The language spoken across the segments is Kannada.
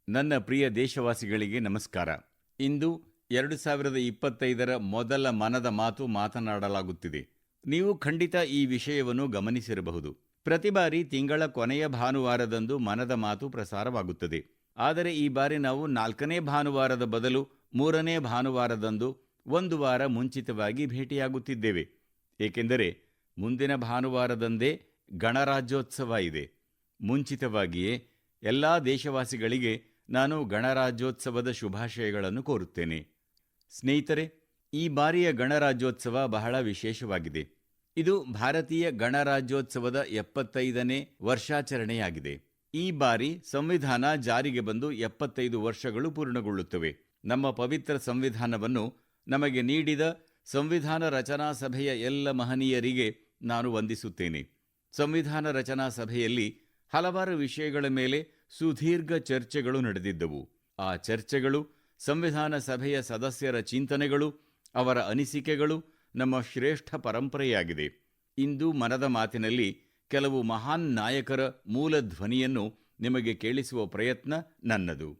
ನನ್ನ ಪ್ರಿಯ ದೇಶವಾಸಿಗಳಿಗೆ ನಮಸ್ಕಾರ. ಇಂದು 2025ರ ಮೊದಲ ಮನದ ಮಾತು ಮಾತನಾಡಲಾಗುತ್ತಿದೆ. ನೀವು ಖಂಡಿತ ಈ ವಿಷಯವನ್ನು ಗಮನಿಸಿರಬಹುದು. ಪ್ರತಿ ಬಾರಿ ತಿಂಗಳ ಕೊನೆಯ ಭಾನುವಾರದಂದು ಮನದ ಮಾತು ಪ್ರಸಾರವಾಗುತ್ತದೆ. ಆದರೆ ಈ ಬಾರಿ ನಾವು 4ನೇ ಭಾನುವಾರದ ಬದಲು 3ನೇ ಭಾನುವಾರದಂದು ಒಂದು ವಾರ ಮುಂಚಿತವಾಗಿ ಭೇಟಿಯಾಗುತ್ತಿದ್ದೇವೆ. ಏಕೆಂದರೆ ಮುಂದಿನ ಭಾನುವಾರದಂದೇ ಗಣರಾಜ್ಯೋತ್ಸವ ಇದೆ. ಮುಂಚಿತವಾಗಿಯೇ ಎಲ್ಲ ದೇಶವಾಸಿಗಳಿಗೆ ನಾನು ಗಣರಾಜ್ಯೋತ್ಸವದ ಶುಭಾಶಯಗಳನ್ನು ಕೋರುತ್ತೇನೆ. ಸ್ನೇಹಿತರೆ, ಈ ಬಾರಿಯ ಗಣರಾಜ್ಯೋತ್ಸವ ಬಹಳ ವಿಶೇಷವಾಗಿದೆ. ಇದು ಭಾರತೀಯ ಗಣರಾಜ್ಯೋತ್ಸವದ 75ನೇ ವರ್ಷಾಚರಣೆಯಾಗಿದೆ. ಈ ಬಾರಿ ಸಂವಿಧಾನ ಜಾರಿಗೆ ಬಂದು 75 ವರ್ಷಗಳು ಪೂರ್ಣಗೊಳ್ಳುತ್ತವೆ. ನಮ್ಮ ಪವಿತ್ರ ಸಂವಿಧಾನವನ್ನು ನಮಗೆ ನೀಡಿದ ಸಂವಿಧಾನ ರಚನಾ ಸಭೆಯ ಎಲ್ಲ ಮಹನೀಯರಿಗೆ ನಾನು ವಂದಿಸುತ್ತೇನೆ. ಸಂವಿಧಾನ ರಚನಾ ಸಭೆಯಲ್ಲಿ ಹಲವಾರು ವಿಷಯಗಳ ಮೇಲೆ ಸುದೀರ್ಘ ಚರ್ಚೆಗಳು ನಡೆದಿದ್ದವು. ಆ ಚರ್ಚೆಗಳು, ಸಂವಿಧಾನ ಸಭೆಯ ಸದಸ್ಯರ ಚಿಂತನೆಗಳು, ಅವರ ಅನಿಸಿಕೆಗಳು ನಮ್ಮ ಶ್ರೇಷ್ಠ ಪರಂಪರೆಯಾಗಿದೆ. ಇಂದು ಮನದ ಮಾತಿನಲ್ಲಿ ಕೆಲವು ಮಹಾನ್ ನಾಯಕರ ಮೂಲ ಧ್ವನಿಯನ್ನು ನಿಮಗೆ ಕೇಳಿಸುವ ಪ್ರಯತ್ನ ನನ್ನದು.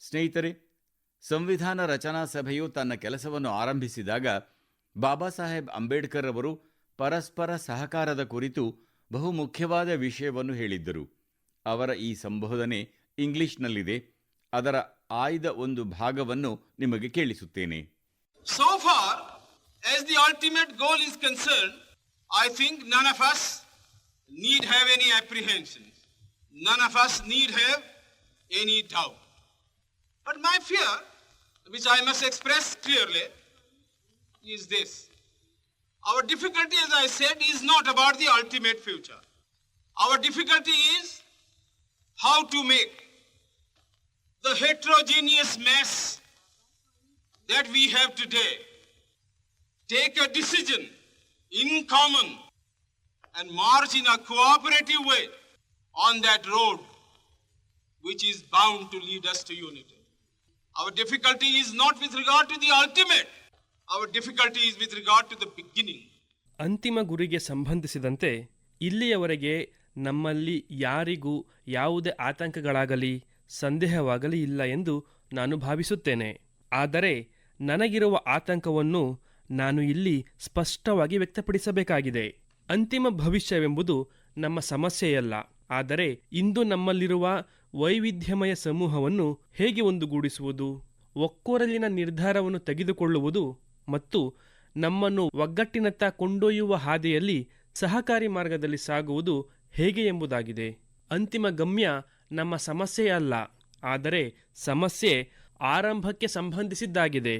ಸ್ನೇಹಿತರೆ, ಸಂವಿಧಾನ ರಚನಾ ಸಭೆಯು ತನ್ನ ಕೆಲಸವನ್ನು ಆರಂಭಿಸಿದಾಗ ಬಾಬಾ ಸಾಹೇಬ್ ಅಂಬೇಡ್ಕರ್ ಅವರು ಪರಸ್ಪರ ಸಹಕಾರದ ಕುರಿತು ಬಹು ಮುಖ್ಯವಾದ ವಿಷಯವನ್ನು ಹೇಳಿದ್ದರು. ಅವರ ಈ ಸಂಬೋಧನೆ ಇಂಗ್ಲಿಷ್ನಲ್ಲಿದೆ. ಅದರ ಆಯ್ದ ಒಂದು ಭಾಗವನ್ನು ನಿಮಗೆ ಕೇಳಿಸುತ್ತೇನೆ. So far as the ultimate goal is concerned, I think none of us need have any apprehensions. None of us need have any doubt. But my fear, which I must express clearly, is this. Our difficulty, as I said, is not about the ultimate future. Our difficulty is how to make the heterogeneous mess that we have today take a decision in common and march in a cooperative way on that road which is bound to lead us to unity. Our difficulty is not with regard to the ultimate. Our difficulty is with regard to the beginning. ಅಂತಿಮ ಗುರಿಗೆ ಸಂಬಂಧಿಸಿದಂತೆ ಇಲ್ಲಿಯವರೆಗೆ ನಮ್ಮಲ್ಲಿ ಯಾರಿಗೂ ಯಾವುದೇ ಆತಂಕಗಳಾಗಲಿ ಸಂದೇಹವಾಗಲಿ ಇಲ್ಲ ಎಂದು ನಾನು ಭಾವಿಸುತ್ತೇನೆ. ಆದರೆ ನನಗಿರುವ ಆತಂಕವನ್ನು ನಾನು ಇಲ್ಲಿ ಸ್ಪಷ್ಟವಾಗಿ ವ್ಯಕ್ತಪಡಿಸಬೇಕಾಗಿದೆ. ಅಂತಿಮ ಭವಿಷ್ಯವೆಂಬುದು ನಮ್ಮ ಸಮಸ್ಯೆಯಲ್ಲ, ಆದರೆ ಇಂದು ನಮ್ಮಲ್ಲಿರುವ ವೈವಿಧ್ಯಮಯ ಸಮೂಹವನ್ನು ಹೇಗೆ ಒಂದುಗೂಡಿಸುವುದು, ಒಕ್ಕೊರಲಿನ ನಿರ್ಧಾರವನ್ನು ತೆಗೆದುಕೊಳ್ಳುವುದು ಮತ್ತು ನಮ್ಮನ್ನು ಒಗ್ಗಟ್ಟಿನತ್ತ ಕೊಂಡೊಯ್ಯುವ ಹಾದಿಯಲ್ಲಿ ಸಹಕಾರಿ ಮಾರ್ಗದಲ್ಲಿ ಸಾಗುವುದು ಹೇಗೆ ಎಂಬುದಾಗಿದೆ. ಅಂತಿಮ ಗಮ್ಯ ನಮ್ಮ ಸಮಸ್ಯೆಯಲ್ಲ, ಆದರೆ ಸಮಸ್ಯೆ ಆರಂಭಕ್ಕೆ ಸಂಬಂಧಿಸಿದ್ದಾಗಿದೆ.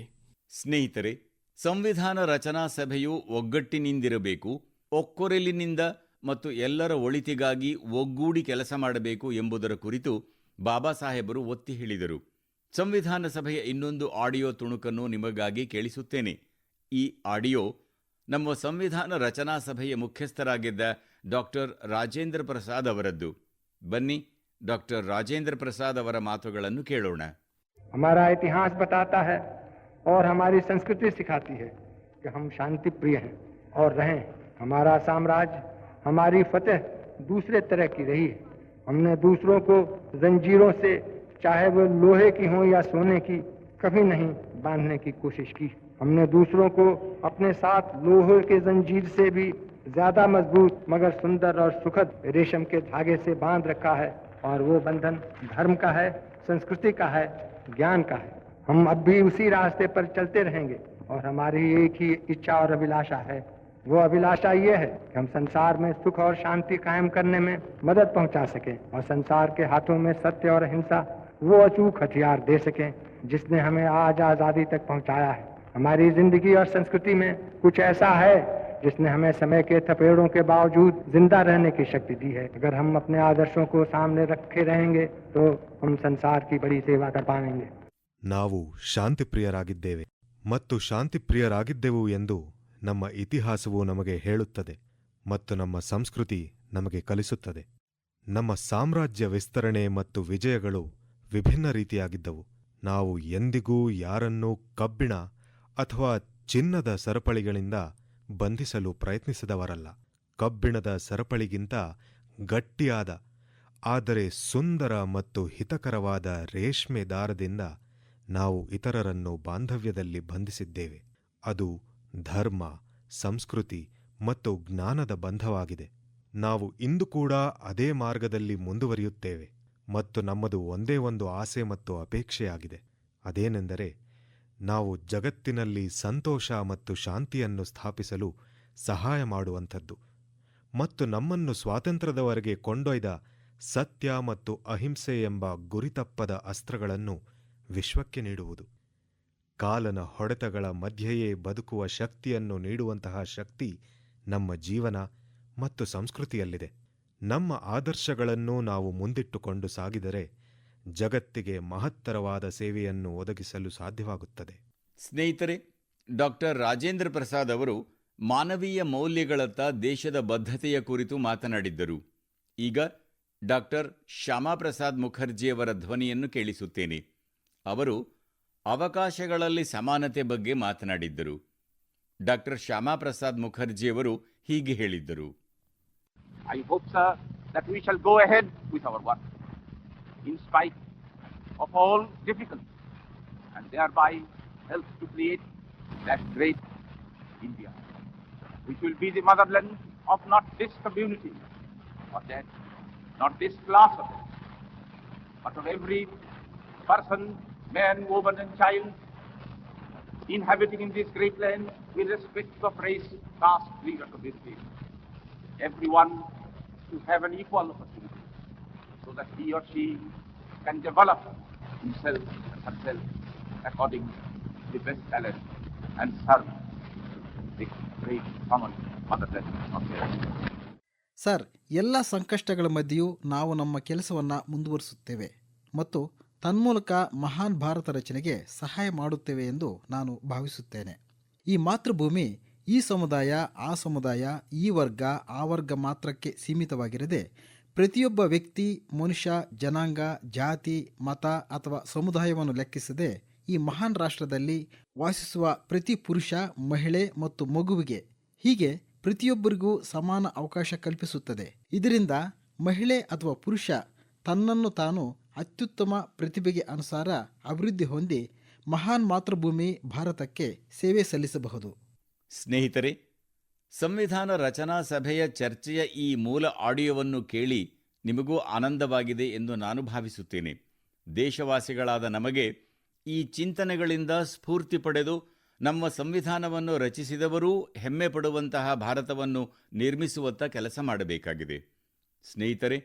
ಸ್ನೇಹಿತರೆ, ಸಂವಿಧಾನ ರಚನಾ ಸಭೆಯು ಒಗ್ಗಟ್ಟಿನಿಂದಿರಬೇಕು, ಒಕ್ಕೊರಲಿನಿಂದ ಮತ್ತು ಎಲ್ಲರ ಒಳಿತಿಗಾಗಿ ಒಗ್ಗೂಡಿ ಕೆಲಸ ಮಾಡಬೇಕು ಎಂಬುದರ ಕುರಿತು ಬಾಬಾ ಸಾಹೇಬರು ಒತ್ತಿ ಹೇಳಿದರು. ಸಂವಿಧಾನ ಸಭೆಯ ಇನ್ನೊಂದು ಆಡಿಯೋ ತುಣುಕನ್ನು ನಿಮಗಾಗಿ ಕೇಳಿಸುತ್ತೇನೆ. ಈ ಆಡಿಯೋ ನಮ್ಮ ಸಂವಿಧಾನ ರಚನಾ ಸಭೆಯ ಮುಖ್ಯಸ್ಥರಾಗಿದ್ದ ಡಾಕ್ಟರ್ ರಾಜೇಂದ್ರ ಪ್ರಸಾದ್ ಅವರದ್ದು. ಬನ್ನಿ, ಡಾಕ್ಟರ್ ರಾಜೇಂದ್ರ ಪ್ರಸಾದ್ ಅವರ ಮಾತುಗಳನ್ನು ಕೇಳೋಣ. हमारा इतिहास बताता है और हमारी संस्कृति सिखाती है कि हम शांति प्रिय हैं और रहें. हमारा साम्राज्य, हमारी फतेह दूसरे तरह की रही है. हमने दूसरों को जंजीरों से, चाहे वो लोहे की हो या सोने की, कभी नहीं बांधने की कोशिश की. हमने दूसरों को अपने साथ लोहे के जंजीर से भी ज्यादा मजबूत मगर सुंदर और सुखद रेशम के धागे से बांध रखा है. और वो बंधन धर्म का है, संस्कृति का है, ज्ञान का है. हम अब भी उसी रास्ते पर चलते रहेंगे और हमारी एक ही इच्छा और अभिलाषा है. वो अभिलाषा ये है कि हम संसार में सुख और शांति कायम करने में मदद पहुंचा सकें और संसार के हाथों में सत्य और अहिंसा वो अचूक हथियार दे सकें जिसने हमें आज आज़ादी तक पहुंचाया है. हमारी जिंदगी और संस्कृति में कुछ ऐसा है जिसने हमें समय के थपेड़ों के बावजूद जिंदा रहने की शक्ति दी है. अगर हम अपने आदर्शों को सामने रखे रहेंगे तो हम संसार की बड़ी सेवा कर पाएंगे. ನಾವು ಶಾಂತಿಪ್ರಿಯರಾಗಿದ್ದೇವೆ ಮತ್ತು ಶಾಂತಿಪ್ರಿಯರಾಗಿದ್ದೆವು ಎಂದು ನಮ್ಮ ಇತಿಹಾಸವು ನಮಗೆ ಹೇಳುತ್ತದೆ ಮತ್ತು ನಮ್ಮ ಸಂಸ್ಕೃತಿ ನಮಗೆ ಕಲಿಸುತ್ತದೆ. ನಮ್ಮ ಸಾಮ್ರಾಜ್ಯ ವಿಸ್ತರಣೆ ಮತ್ತು ವಿಜಯಗಳು ವಿಭಿನ್ನ ರೀತಿಯಾಗಿದ್ದವು. ನಾವು ಎಂದಿಗೂ ಯಾರನ್ನೂ ಕಬ್ಬಿಣ ಅಥವಾ ಚಿನ್ನದ ಸರಪಳಿಗಳಿಂದ ಬಂಧಿಸಲು ಪ್ರಯತ್ನಿಸಿದವರಲ್ಲ. ಕಬ್ಬಿಣದ ಸರಪಳಿಗಿಂತ ಗಟ್ಟಿಯಾದ ಆದರೆ ಸುಂದರ ಮತ್ತು ಹಿತಕರವಾದ ರೇಷ್ಮೆ ದಾರದಿಂದ ನಾವು ಇತರರನ್ನು ಬಾಂಧವ್ಯದಲ್ಲಿ ಬಂಧಿಸಿದ್ದೇವೆ. ಅದು ಧರ್ಮ, ಸಂಸ್ಕೃತಿ ಮತ್ತು ಜ್ಞಾನದ ಬಂಧವಾಗಿದೆ. ನಾವು ಇಂದು ಕೂಡ ಅದೇ ಮಾರ್ಗದಲ್ಲಿ ಮುಂದುವರಿಯುತ್ತೇವೆ ಮತ್ತು ನಮ್ಮದು ಒಂದೇ ಒಂದು ಆಸೆ ಮತ್ತು ಅಪೇಕ್ಷೆಯಾಗಿದೆ. ಅದೇನೆಂದರೆ ನಾವು ಜಗತ್ತಿನಲ್ಲಿ ಸಂತೋಷ ಮತ್ತು ಶಾಂತಿಯನ್ನು ಸ್ಥಾಪಿಸಲು ಸಹಾಯ ಮಾಡುವಂಥದ್ದು ಮತ್ತು ನಮ್ಮನ್ನು ಸ್ವಾತಂತ್ರ್ಯದವರೆಗೆ ಕೊಂಡೊಯ್ದ ಸತ್ಯ ಮತ್ತು ಅಹಿಂಸೆ ಎಂಬ ಗುರಿತಪ್ಪದ ಅಸ್ತ್ರಗಳನ್ನು ವಿಶ್ವಕ್ಕೆ ನೀಡುವುದು. ಕಾಲನ ಹೊಡೆತಗಳ ಮಧ್ಯೆಯೇ ಬದುಕುವ ಶಕ್ತಿಯನ್ನು ನೀಡುವಂತಹ ಶಕ್ತಿ ನಮ್ಮ ಜೀವನ ಮತ್ತು ಸಂಸ್ಕೃತಿಯಲ್ಲಿದೆ. ನಮ್ಮ ಆದರ್ಶಗಳನ್ನು ನಾವು ಮುಂದಿಟ್ಟುಕೊಂಡು ಸಾಗಿದರೆ ಜಗತ್ತಿಗೆ ಮಹತ್ತರವಾದ ಸೇವೆಯನ್ನು ಒದಗಿಸಲು ಸಾಧ್ಯವಾಗುತ್ತದೆ. ಸ್ನೇಹಿತರೆ, ಡಾಕ್ಟರ್ ರಾಜೇಂದ್ರ ಪ್ರಸಾದ್ ಅವರು ಮಾನವೀಯ ಮೌಲ್ಯಗಳತ್ತ ದೇಶದ ಬದ್ಧತೆಯ ಕುರಿತು ಮಾತನಾಡಿದ್ದರು. ಈಗ ಡಾಕ್ಟರ್ ಶ್ಯಾಮಾ ಪ್ರಸಾದ್ ಮುಖರ್ಜಿಯವರ ಧ್ವನಿಯನ್ನು ಕೇಳಿಸುತ್ತೇನೆ. ಅವರು ಅವಕಾಶಗಳಲ್ಲಿ ಸಮಾನತೆ ಬಗ್ಗೆ ಮಾತನಾಡಿದ್ದರು. ಡಾಕ್ಟರ್ ಶ್ಯಾಮಾ ಪ್ರಸಾದ್ ಮುಖರ್ಜಿಯವರು ಹೀಗೆ ಹೇಳಿದ್ದರು. I hope, sir, that we shall go ahead with our work in spite of all difficulties and thereby help to create that great India, which will be the motherland of not this community or that, not this class of it, but of every person, man, woman and child inhabiting in this great land irrespective of race, caste, creed or community. Everyone to have an equal opportunity so that he or she can develop himself and herself according to the best talent and serve the great common motherland of the earth. Sir, ಎಲ್ಲ ಸಂಕಷ್ಟಗಳ ಮಧ್ಯೆಯೂ ನಾವು ನಮ್ಮ ಕೆಲಸವನ್ನು ಮುಂದುವರಿಸುತ್ತೇವೆ ಮತ್ತು ತನ್ಮೂಲಕ ಮಹಾನ್ ಭಾರತ ರಚನೆಗೆ ಸಹಾಯ ಮಾಡುತ್ತೇವೆ ಎಂದು ನಾನು ಭಾವಿಸುತ್ತೇನೆ. ಈ ಮಾತೃಭೂಮಿ ಈ ಸಮುದಾಯ, ಆ ಸಮುದಾಯ, ಈ ವರ್ಗ, ಆ ವರ್ಗ ಮಾತ್ರಕ್ಕೆ ಸೀಮಿತವಾಗಿರದೆ ಪ್ರತಿಯೊಬ್ಬ ವ್ಯಕ್ತಿ, ಮನುಷ್ಯ, ಜನಾಂಗ, ಜಾತಿ, ಮತ ಅಥವಾ ಸಮುದಾಯವನ್ನು ಲೆಕ್ಕಿಸದೆ ಈ ಮಹಾನ್ ರಾಷ್ಟ್ರದಲ್ಲಿ ವಾಸಿಸುವ ಪ್ರತಿ ಪುರುಷ, ಮಹಿಳೆ ಮತ್ತು ಮಗುವಿಗೆ ಹೀಗೆ ಪ್ರತಿಯೊಬ್ಬರಿಗೂ ಸಮಾನ ಅವಕಾಶ ಕಲ್ಪಿಸುತ್ತದೆ. ಇದರಿಂದ ಮಹಿಳೆ ಅಥವಾ ಪುರುಷ ತನ್ನನ್ನು ತಾನು ಅತ್ಯುತ್ತಮ ಪ್ರತಿಭೆಗೆ ಅನುಸಾರ ಅಭಿವೃದ್ಧಿ ಹೊಂದಿ ಮಹಾನ್ ಮಾತೃಭೂಮಿ ಭಾರತಕ್ಕೆ ಸೇವೆ ಸಲ್ಲಿಸಬಹುದು. ಸ್ನೇಹಿತರೆ, ಸಂವಿಧಾನ ರಚನಾ ಸಭೆಯ ಚರ್ಚೆಯ ಈ ಮೂಲ ಆಡಿಯೋವನ್ನು ಕೇಳಿ ನಿಮಗೂ ಆನಂದವಾಗಿದೆ ಎಂದು ನಾನು ಭಾವಿಸುತ್ತೇನೆ. ದೇಶವಾಸಿಗಳಾದ ನಮಗೆ ಈ ಚಿಂತನೆಗಳಿಂದ ಸ್ಫೂರ್ತಿ ಪಡೆದು ನಮ್ಮ ಸಂವಿಧಾನವನ್ನು ರಚಿಸಿದವರೂ ಹೆಮ್ಮೆ ಪಡುವಂತಹ ಭಾರತವನ್ನು ನಿರ್ಮಿಸುವತ್ತ ಕೆಲಸ ಮಾಡಬೇಕಾಗಿದೆ. ಸ್ನೇಹಿತರೆ,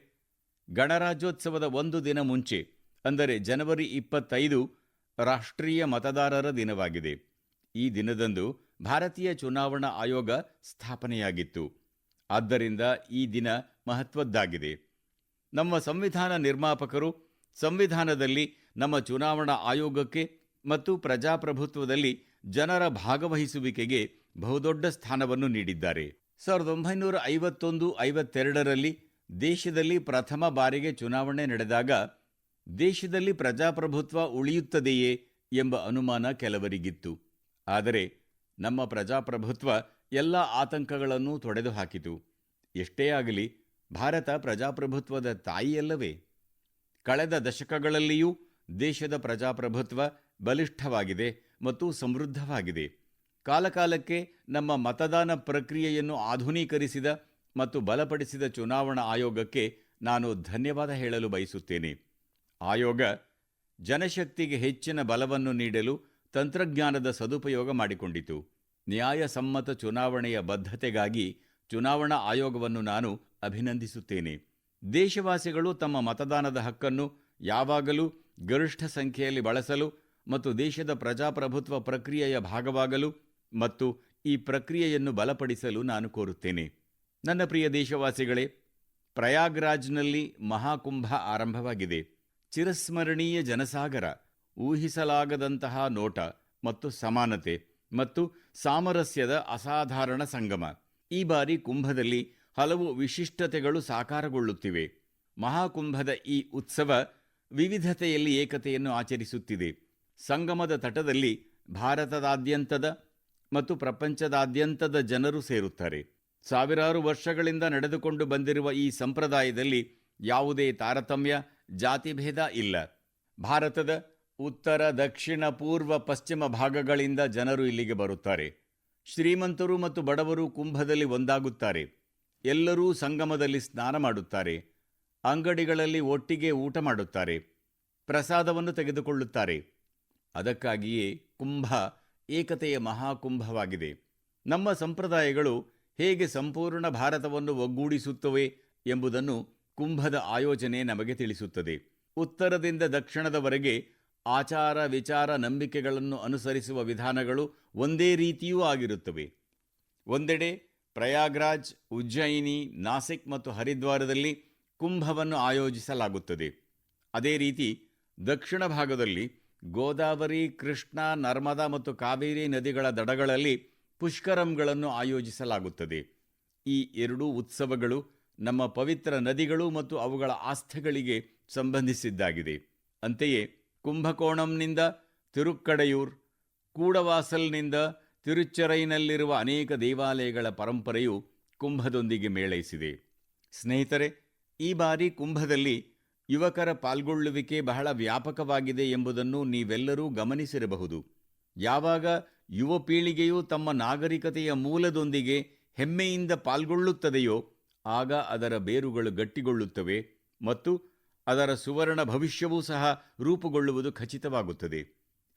ಗಣರಾಜ್ಯೋತ್ಸವದ ಒಂದು ದಿನ ಮುಂಚೆ ಅಂದರೆ ಜನವರಿ 25 ರಾಷ್ಟ್ರೀಯ ಮತದಾರರ ದಿನವಾಗಿದೆ. ಈ ದಿನದಂದು ಭಾರತೀಯ ಚುನಾವಣಾ ಆಯೋಗ ಸ್ಥಾಪನೆಯಾಗಿತ್ತು. ಆದ್ದರಿಂದ ಈ ದಿನ ಮಹತ್ವದ್ದಾಗಿದೆ. ನಮ್ಮ ಸಂವಿಧಾನ ನಿರ್ಮಾಪಕರು ಸಂವಿಧಾನದಲ್ಲಿ ನಮ್ಮ ಚುನಾವಣಾ ಆಯೋಗಕ್ಕೆ ಮತ್ತು ಪ್ರಜಾಪ್ರಭುತ್ವದಲ್ಲಿ ಜನರ ಭಾಗವಹಿಸುವಿಕೆಗೆ ಬಹುದೊಡ್ಡ ಸ್ಥಾನವನ್ನು ನೀಡಿದ್ದಾರೆ. 1951-52ರಲ್ಲಿ ದೇಶದಲ್ಲಿ ಪ್ರಥಮ ಬಾರಿಗೆ ಚುನಾವಣೆ ನಡೆದಾಗ ದೇಶದಲ್ಲಿ ಪ್ರಜಾಪ್ರಭುತ್ವ ಉಳಿಯುತ್ತದೆಯೇ ಎಂಬ ಅನುಮಾನ ಕೆಲವರಿಗಿತ್ತು. ಆದರೆ ನಮ್ಮ ಪ್ರಜಾಪ್ರಭುತ್ವ ಎಲ್ಲ ಆತಂಕಗಳನ್ನು ತೊಡೆದುಹಾಕಿತು. ಎಷ್ಟೇ ಆಗಲಿ, ಭಾರತ ಪ್ರಜಾಪ್ರಭುತ್ವದ ತಾಯಿಯಲ್ಲವೇ? ಕಳೆದ ದಶಕಗಳಲ್ಲಿಯೂ ದೇಶದ ಪ್ರಜಾಪ್ರಭುತ್ವ ಬಲಿಷ್ಠವಾಗಿದೆ ಮತ್ತು ಸಮೃದ್ಧವಾಗಿದೆ. ಕಾಲಕಾಲಕ್ಕೆ ನಮ್ಮ ಮತದಾನ ಪ್ರಕ್ರಿಯೆಯನ್ನು ಆಧುನೀಕರಿಸಿದ ಮತ್ತು ಬಲಪಡಿಸಿದ ಚುನಾವಣಾ ಆಯೋಗಕ್ಕೆ ನಾನು ಧನ್ಯವಾದ ಹೇಳಲು ಬಯಸುತ್ತೇನೆ. ಆಯೋಗ ಜನಶಕ್ತಿಗೆ ಹೆಚ್ಚಿನ ಬಲವನ್ನು ನೀಡಲು ತಂತ್ರಜ್ಞಾನದ ಸದುಪಯೋಗ ಮಾಡಿಕೊಂಡಿತು. ನ್ಯಾಯಸಮ್ಮತ ಚುನಾವಣೆಯ ಬದ್ಧತೆಗಾಗಿ ಚುನಾವಣಾ ಆಯೋಗವನ್ನು ನಾನು ಅಭಿನಂದಿಸುತ್ತೇನೆ. ದೇಶವಾಸಿಗಳು ತಮ್ಮ ಮತದಾನದ ಹಕ್ಕನ್ನು ಯಾವಾಗಲೂ ಗರಿಷ್ಠ ಸಂಖ್ಯೆಯಲ್ಲಿ ಬಳಸಲು ಮತ್ತು ದೇಶದ ಪ್ರಜಾಪ್ರಭುತ್ವ ಪ್ರಕ್ರಿಯೆಯ ಭಾಗವಾಗಲು ಮತ್ತು ಈ ಪ್ರಕ್ರಿಯೆಯನ್ನು ಬಲಪಡಿಸಲು ನಾನು ಕೋರುತ್ತೇನೆ. ನನ್ನ ಪ್ರಿಯ ದೇಶವಾಸಿಗಳೇ, ಪ್ರಯಾಗ್ರಾಜ್ನಲ್ಲಿ ಮಹಾಕುಂಭ ಆರಂಭವಾಗಿದೆ. ಚಿರಸ್ಮರಣೀಯ ಜನಸಾಗರ, ಊಹಿಸಲಾಗದಂತಹ ನೋಟ ಮತ್ತು ಸಮಾನತೆ ಮತ್ತು ಸಾಮರಸ್ಯದ ಅಸಾಧಾರಣ ಸಂಗಮ. ಈ ಬಾರಿ ಕುಂಭದಲ್ಲಿ ಹಲವು ವಿಶಿಷ್ಟತೆಗಳು ಸಾಕಾರಗೊಳ್ಳುತ್ತಿವೆ. ಮಹಾಕುಂಭದ ಈ ಉತ್ಸವ ವಿವಿಧತೆಯಲ್ಲಿ ಏಕತೆಯನ್ನು ಆಚರಿಸುತ್ತಿದೆ. ಸಂಗಮದ ತಟದಲ್ಲಿ ಭಾರತದಾದ್ಯಂತದ ಮತ್ತು ಪ್ರಪಂಚದಾದ್ಯಂತದ ಜನರು ಸೇರುತ್ತಾರೆ. ಸಾವಿರಾರು ವರ್ಷಗಳಿಂದ ನಡೆದುಕೊಂಡು ಬಂದಿರುವ ಈ ಸಂಪ್ರದಾಯದಲ್ಲಿ ಯಾವುದೇ ತಾರತಮ್ಯ, ಜಾತಿಭೇದ ಇಲ್ಲ. ಭಾರತದ ಉತ್ತರ, ದಕ್ಷಿಣ, ಪೂರ್ವ, ಪಶ್ಚಿಮ ಭಾಗಗಳಿಂದ ಜನರು ಇಲ್ಲಿಗೆ ಬರುತ್ತಾರೆ. ಶ್ರೀಮಂತರು ಮತ್ತು ಬಡವರು ಕುಂಭದಲ್ಲಿ ಒಂದಾಗುತ್ತಾರೆ. ಎಲ್ಲರೂ ಸಂಗಮದಲ್ಲಿ ಸ್ನಾನ ಮಾಡುತ್ತಾರೆ. ಅಂಗಡಿಗಳಲ್ಲಿ ಒಟ್ಟಿಗೆ ಊಟ ಮಾಡುತ್ತಾರೆ. ಪ್ರಸಾದವನ್ನು ತೆಗೆದುಕೊಳ್ಳುತ್ತಾರೆ. ಅದಕ್ಕಾಗಿಯೇ ಕುಂಭ ಏಕತೆಯ ಮಹಾಕುಂಭವಾಗಿದೆ. ನಮ್ಮ ಸಂಪ್ರದಾಯಗಳು ಹೇಗೆ ಸಂಪೂರ್ಣ ಭಾರತವನ್ನು ಒಗ್ಗೂಡಿಸುತ್ತವೆ ಎಂಬುದನ್ನು ಕುಂಭದ ಆಯೋಜನೆ ನಮಗೆ ತಿಳಿಸುತ್ತದೆ. ಉತ್ತರದಿಂದ ದಕ್ಷಿಣದವರೆಗೆ ಆಚಾರ, ವಿಚಾರ, ನಂಬಿಕೆಗಳನ್ನು ಅನುಸರಿಸುವ ವಿಧಾನಗಳು ಒಂದೇ ರೀತಿಯೂ ಆಗಿರುತ್ತವೆ. ಒಂದೆಡೆ ಪ್ರಯಾಗ್ರಾಜ್, ಉಜ್ಜಯಿನಿ, ನಾಸಿಕ್ ಮತ್ತು ಹರಿದ್ವಾರದಲ್ಲಿ ಕುಂಭವನ್ನು ಆಯೋಜಿಸಲಾಗುತ್ತದೆ. ಅದೇ ರೀತಿ ದಕ್ಷಿಣ ಭಾಗದಲ್ಲಿ ಗೋದಾವರಿ, ಕೃಷ್ಣ, ನರ್ಮದಾ ಮತ್ತು ಕಾವೇರಿ ನದಿಗಳ ದಡಗಳಲ್ಲಿ ಪುಷ್ಕರಂಗಳನ್ನು ಆಯೋಜಿಸಲಾಗುತ್ತದೆ. ಈ ಎರಡೂ ಉತ್ಸವಗಳು ನಮ್ಮ ಪವಿತ್ರ ನದಿಗಳು ಮತ್ತು ಅವುಗಳ ಆಸ್ಥೆಗಳಿಗೆ ಸಂಬಂಧಿಸಿದ್ದಾಗಿದೆ. ಅಂತೆಯೇ ಕುಂಭಕೋಣಂನಿಂದ ತಿರುಕ್ಕಡೆಯೂರ್, ಕೂಡವಾಸಲ್ನಿಂದ ತಿರುಚ್ಚರೈನಲ್ಲಿರುವ ಅನೇಕ ದೇವಾಲಯಗಳ ಪರಂಪರೆಯು ಕುಂಭದೊಂದಿಗೆ ಮೇಳೈಸಿದೆ. ಸ್ನೇಹಿತರೆ, ಈ ಬಾರಿ ಕುಂಭದಲ್ಲಿ ಯುವಕರ ಪಾಲ್ಗೊಳ್ಳುವಿಕೆ ಬಹಳ ವ್ಯಾಪಕವಾಗಿದೆ ಎಂಬುದನ್ನು ನೀವೆಲ್ಲರೂ ಗಮನಿಸಿರಬಹುದು. ಯಾವಾಗ ಯುವ ಪೀಳಿಗೆಯು ತಮ್ಮ ನಾಗರಿಕತೆಯ ಮೂಲದೊಂದಿಗೆ ಹೆಮ್ಮೆಯಿಂದ ಪಾಲ್ಗೊಳ್ಳುತ್ತದೆಯೋ ಆಗ ಅದರ ಬೇರುಗಳು ಗಟ್ಟಿಗೊಳ್ಳುತ್ತವೆ ಮತ್ತು ಅದರ ಸುವರ್ಣ ಭವಿಷ್ಯವೂ ಸಹ ರೂಪುಗೊಳ್ಳುವುದು ಖಚಿತವಾಗುತ್ತದೆ.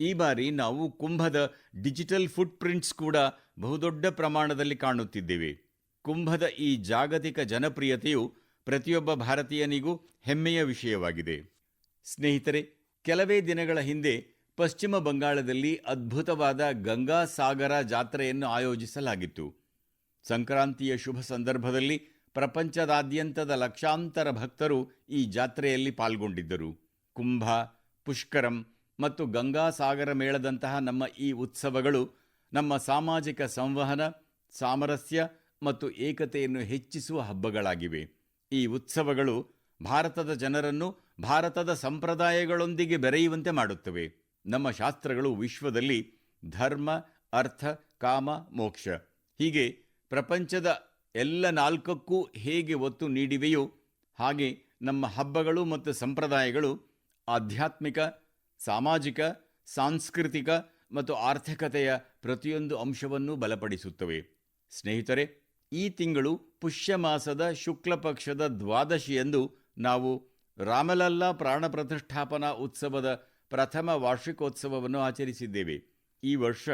ಈ ಬಾರಿ ನಾವು ಕುಂಭದ ಡಿಜಿಟಲ್ ಫುಟ್‌ಪ್ರಿಂಟ್ಸ್ ಕೂಡ ಬಹುದೊಡ್ಡ ಪ್ರಮಾಣದಲ್ಲಿ ಕಾಣುತ್ತಿದ್ದೇವೆ. ಕುಂಭದ ಈ ಜಾಗತಿಕ ಜನಪ್ರಿಯತೆಯು ಪ್ರತಿಯೊಬ್ಬ ಭಾರತೀಯನಿಗೂ ಹೆಮ್ಮೆಯ ವಿಷಯವಾಗಿದೆ. ಸ್ನೇಹಿತರೆ, ಕೆಲವೇ ದಿನಗಳ ಹಿಂದೆ ಪಶ್ಚಿಮ ಬಂಗಾಳದಲ್ಲಿ ಅದ್ಭುತವಾದ ಗಂಗಾ ಸಾಗರ ಜಾತ್ರೆಯನ್ನು ಆಯೋಜಿಸಲಾಗಿತ್ತು. ಸಂಕ್ರಾಂತಿಯ ಶುಭ ಸಂದರ್ಭದಲ್ಲಿ ಪ್ರಪಂಚದಾದ್ಯಂತದ ಲಕ್ಷಾಂತರ ಭಕ್ತರು ಈ ಜಾತ್ರೆಯಲ್ಲಿ ಪಾಲ್ಗೊಂಡಿದ್ದರು. ಕುಂಭ, ಪುಷ್ಕರಂ ಮತ್ತು ಗಂಗಾ ಸಾಗರ ಮೇಳದಂತಹ ನಮ್ಮ ಈ ಉತ್ಸವಗಳು ನಮ್ಮ ಸಾಮಾಜಿಕ ಸಂವಹನ, ಸಾಮರಸ್ಯ ಮತ್ತು ಏಕತೆಯನ್ನು ಹೆಚ್ಚಿಸುವ ಹಬ್ಬಗಳಾಗಿವೆ. ಈ ಉತ್ಸವಗಳು ಭಾರತದ ಜನರನ್ನು ಭಾರತದ ಸಂಪ್ರದಾಯಗಳೊಂದಿಗೆ ಬೆರೆಯುವಂತೆ ಮಾಡುತ್ತವೆ. ನಮ್ಮ ಶಾಸ್ತ್ರಗಳು ವಿಶ್ವದಲ್ಲಿ ಧರ್ಮ, ಅರ್ಥ, ಕಾಮ, ಮೋಕ್ಷ ಹೀಗೆ ಪ್ರಪಂಚದ ಎಲ್ಲ ನಾಲ್ಕಕ್ಕೂ ಹೇಗೆ ಒತ್ತು ನೀಡಿವೆಯೋ ಹಾಗೆ ನಮ್ಮ ಹಬ್ಬಗಳು ಮತ್ತು ಸಂಪ್ರದಾಯಗಳು ಆಧ್ಯಾತ್ಮಿಕ, ಸಾಮಾಜಿಕ, ಸಾಂಸ್ಕೃತಿಕ ಮತ್ತು ಆರ್ಥಿಕತೆಯ ಪ್ರತಿಯೊಂದು ಅಂಶವನ್ನೂ ಬಲಪಡಿಸುತ್ತವೆ. ಸ್ನೇಹಿತರೆ, ಈ ತಿಂಗಳು ಪುಷ್ಯ ಮಾಸದ ಶುಕ್ಲ ಪಕ್ಷದ ದ್ವಾದಶಿಯಂದು ನಾವು ರಾಮಲಲ್ಲಾ ಪ್ರಾಣ ಪ್ರತಿಷ್ಠಾಪನಾ ಉತ್ಸವದ ಪ್ರಥಮ ವಾರ್ಷಿಕೋತ್ಸವವನ್ನು ಆಚರಿಸಿದ್ದೇವೆ. ಈ ವರ್ಷ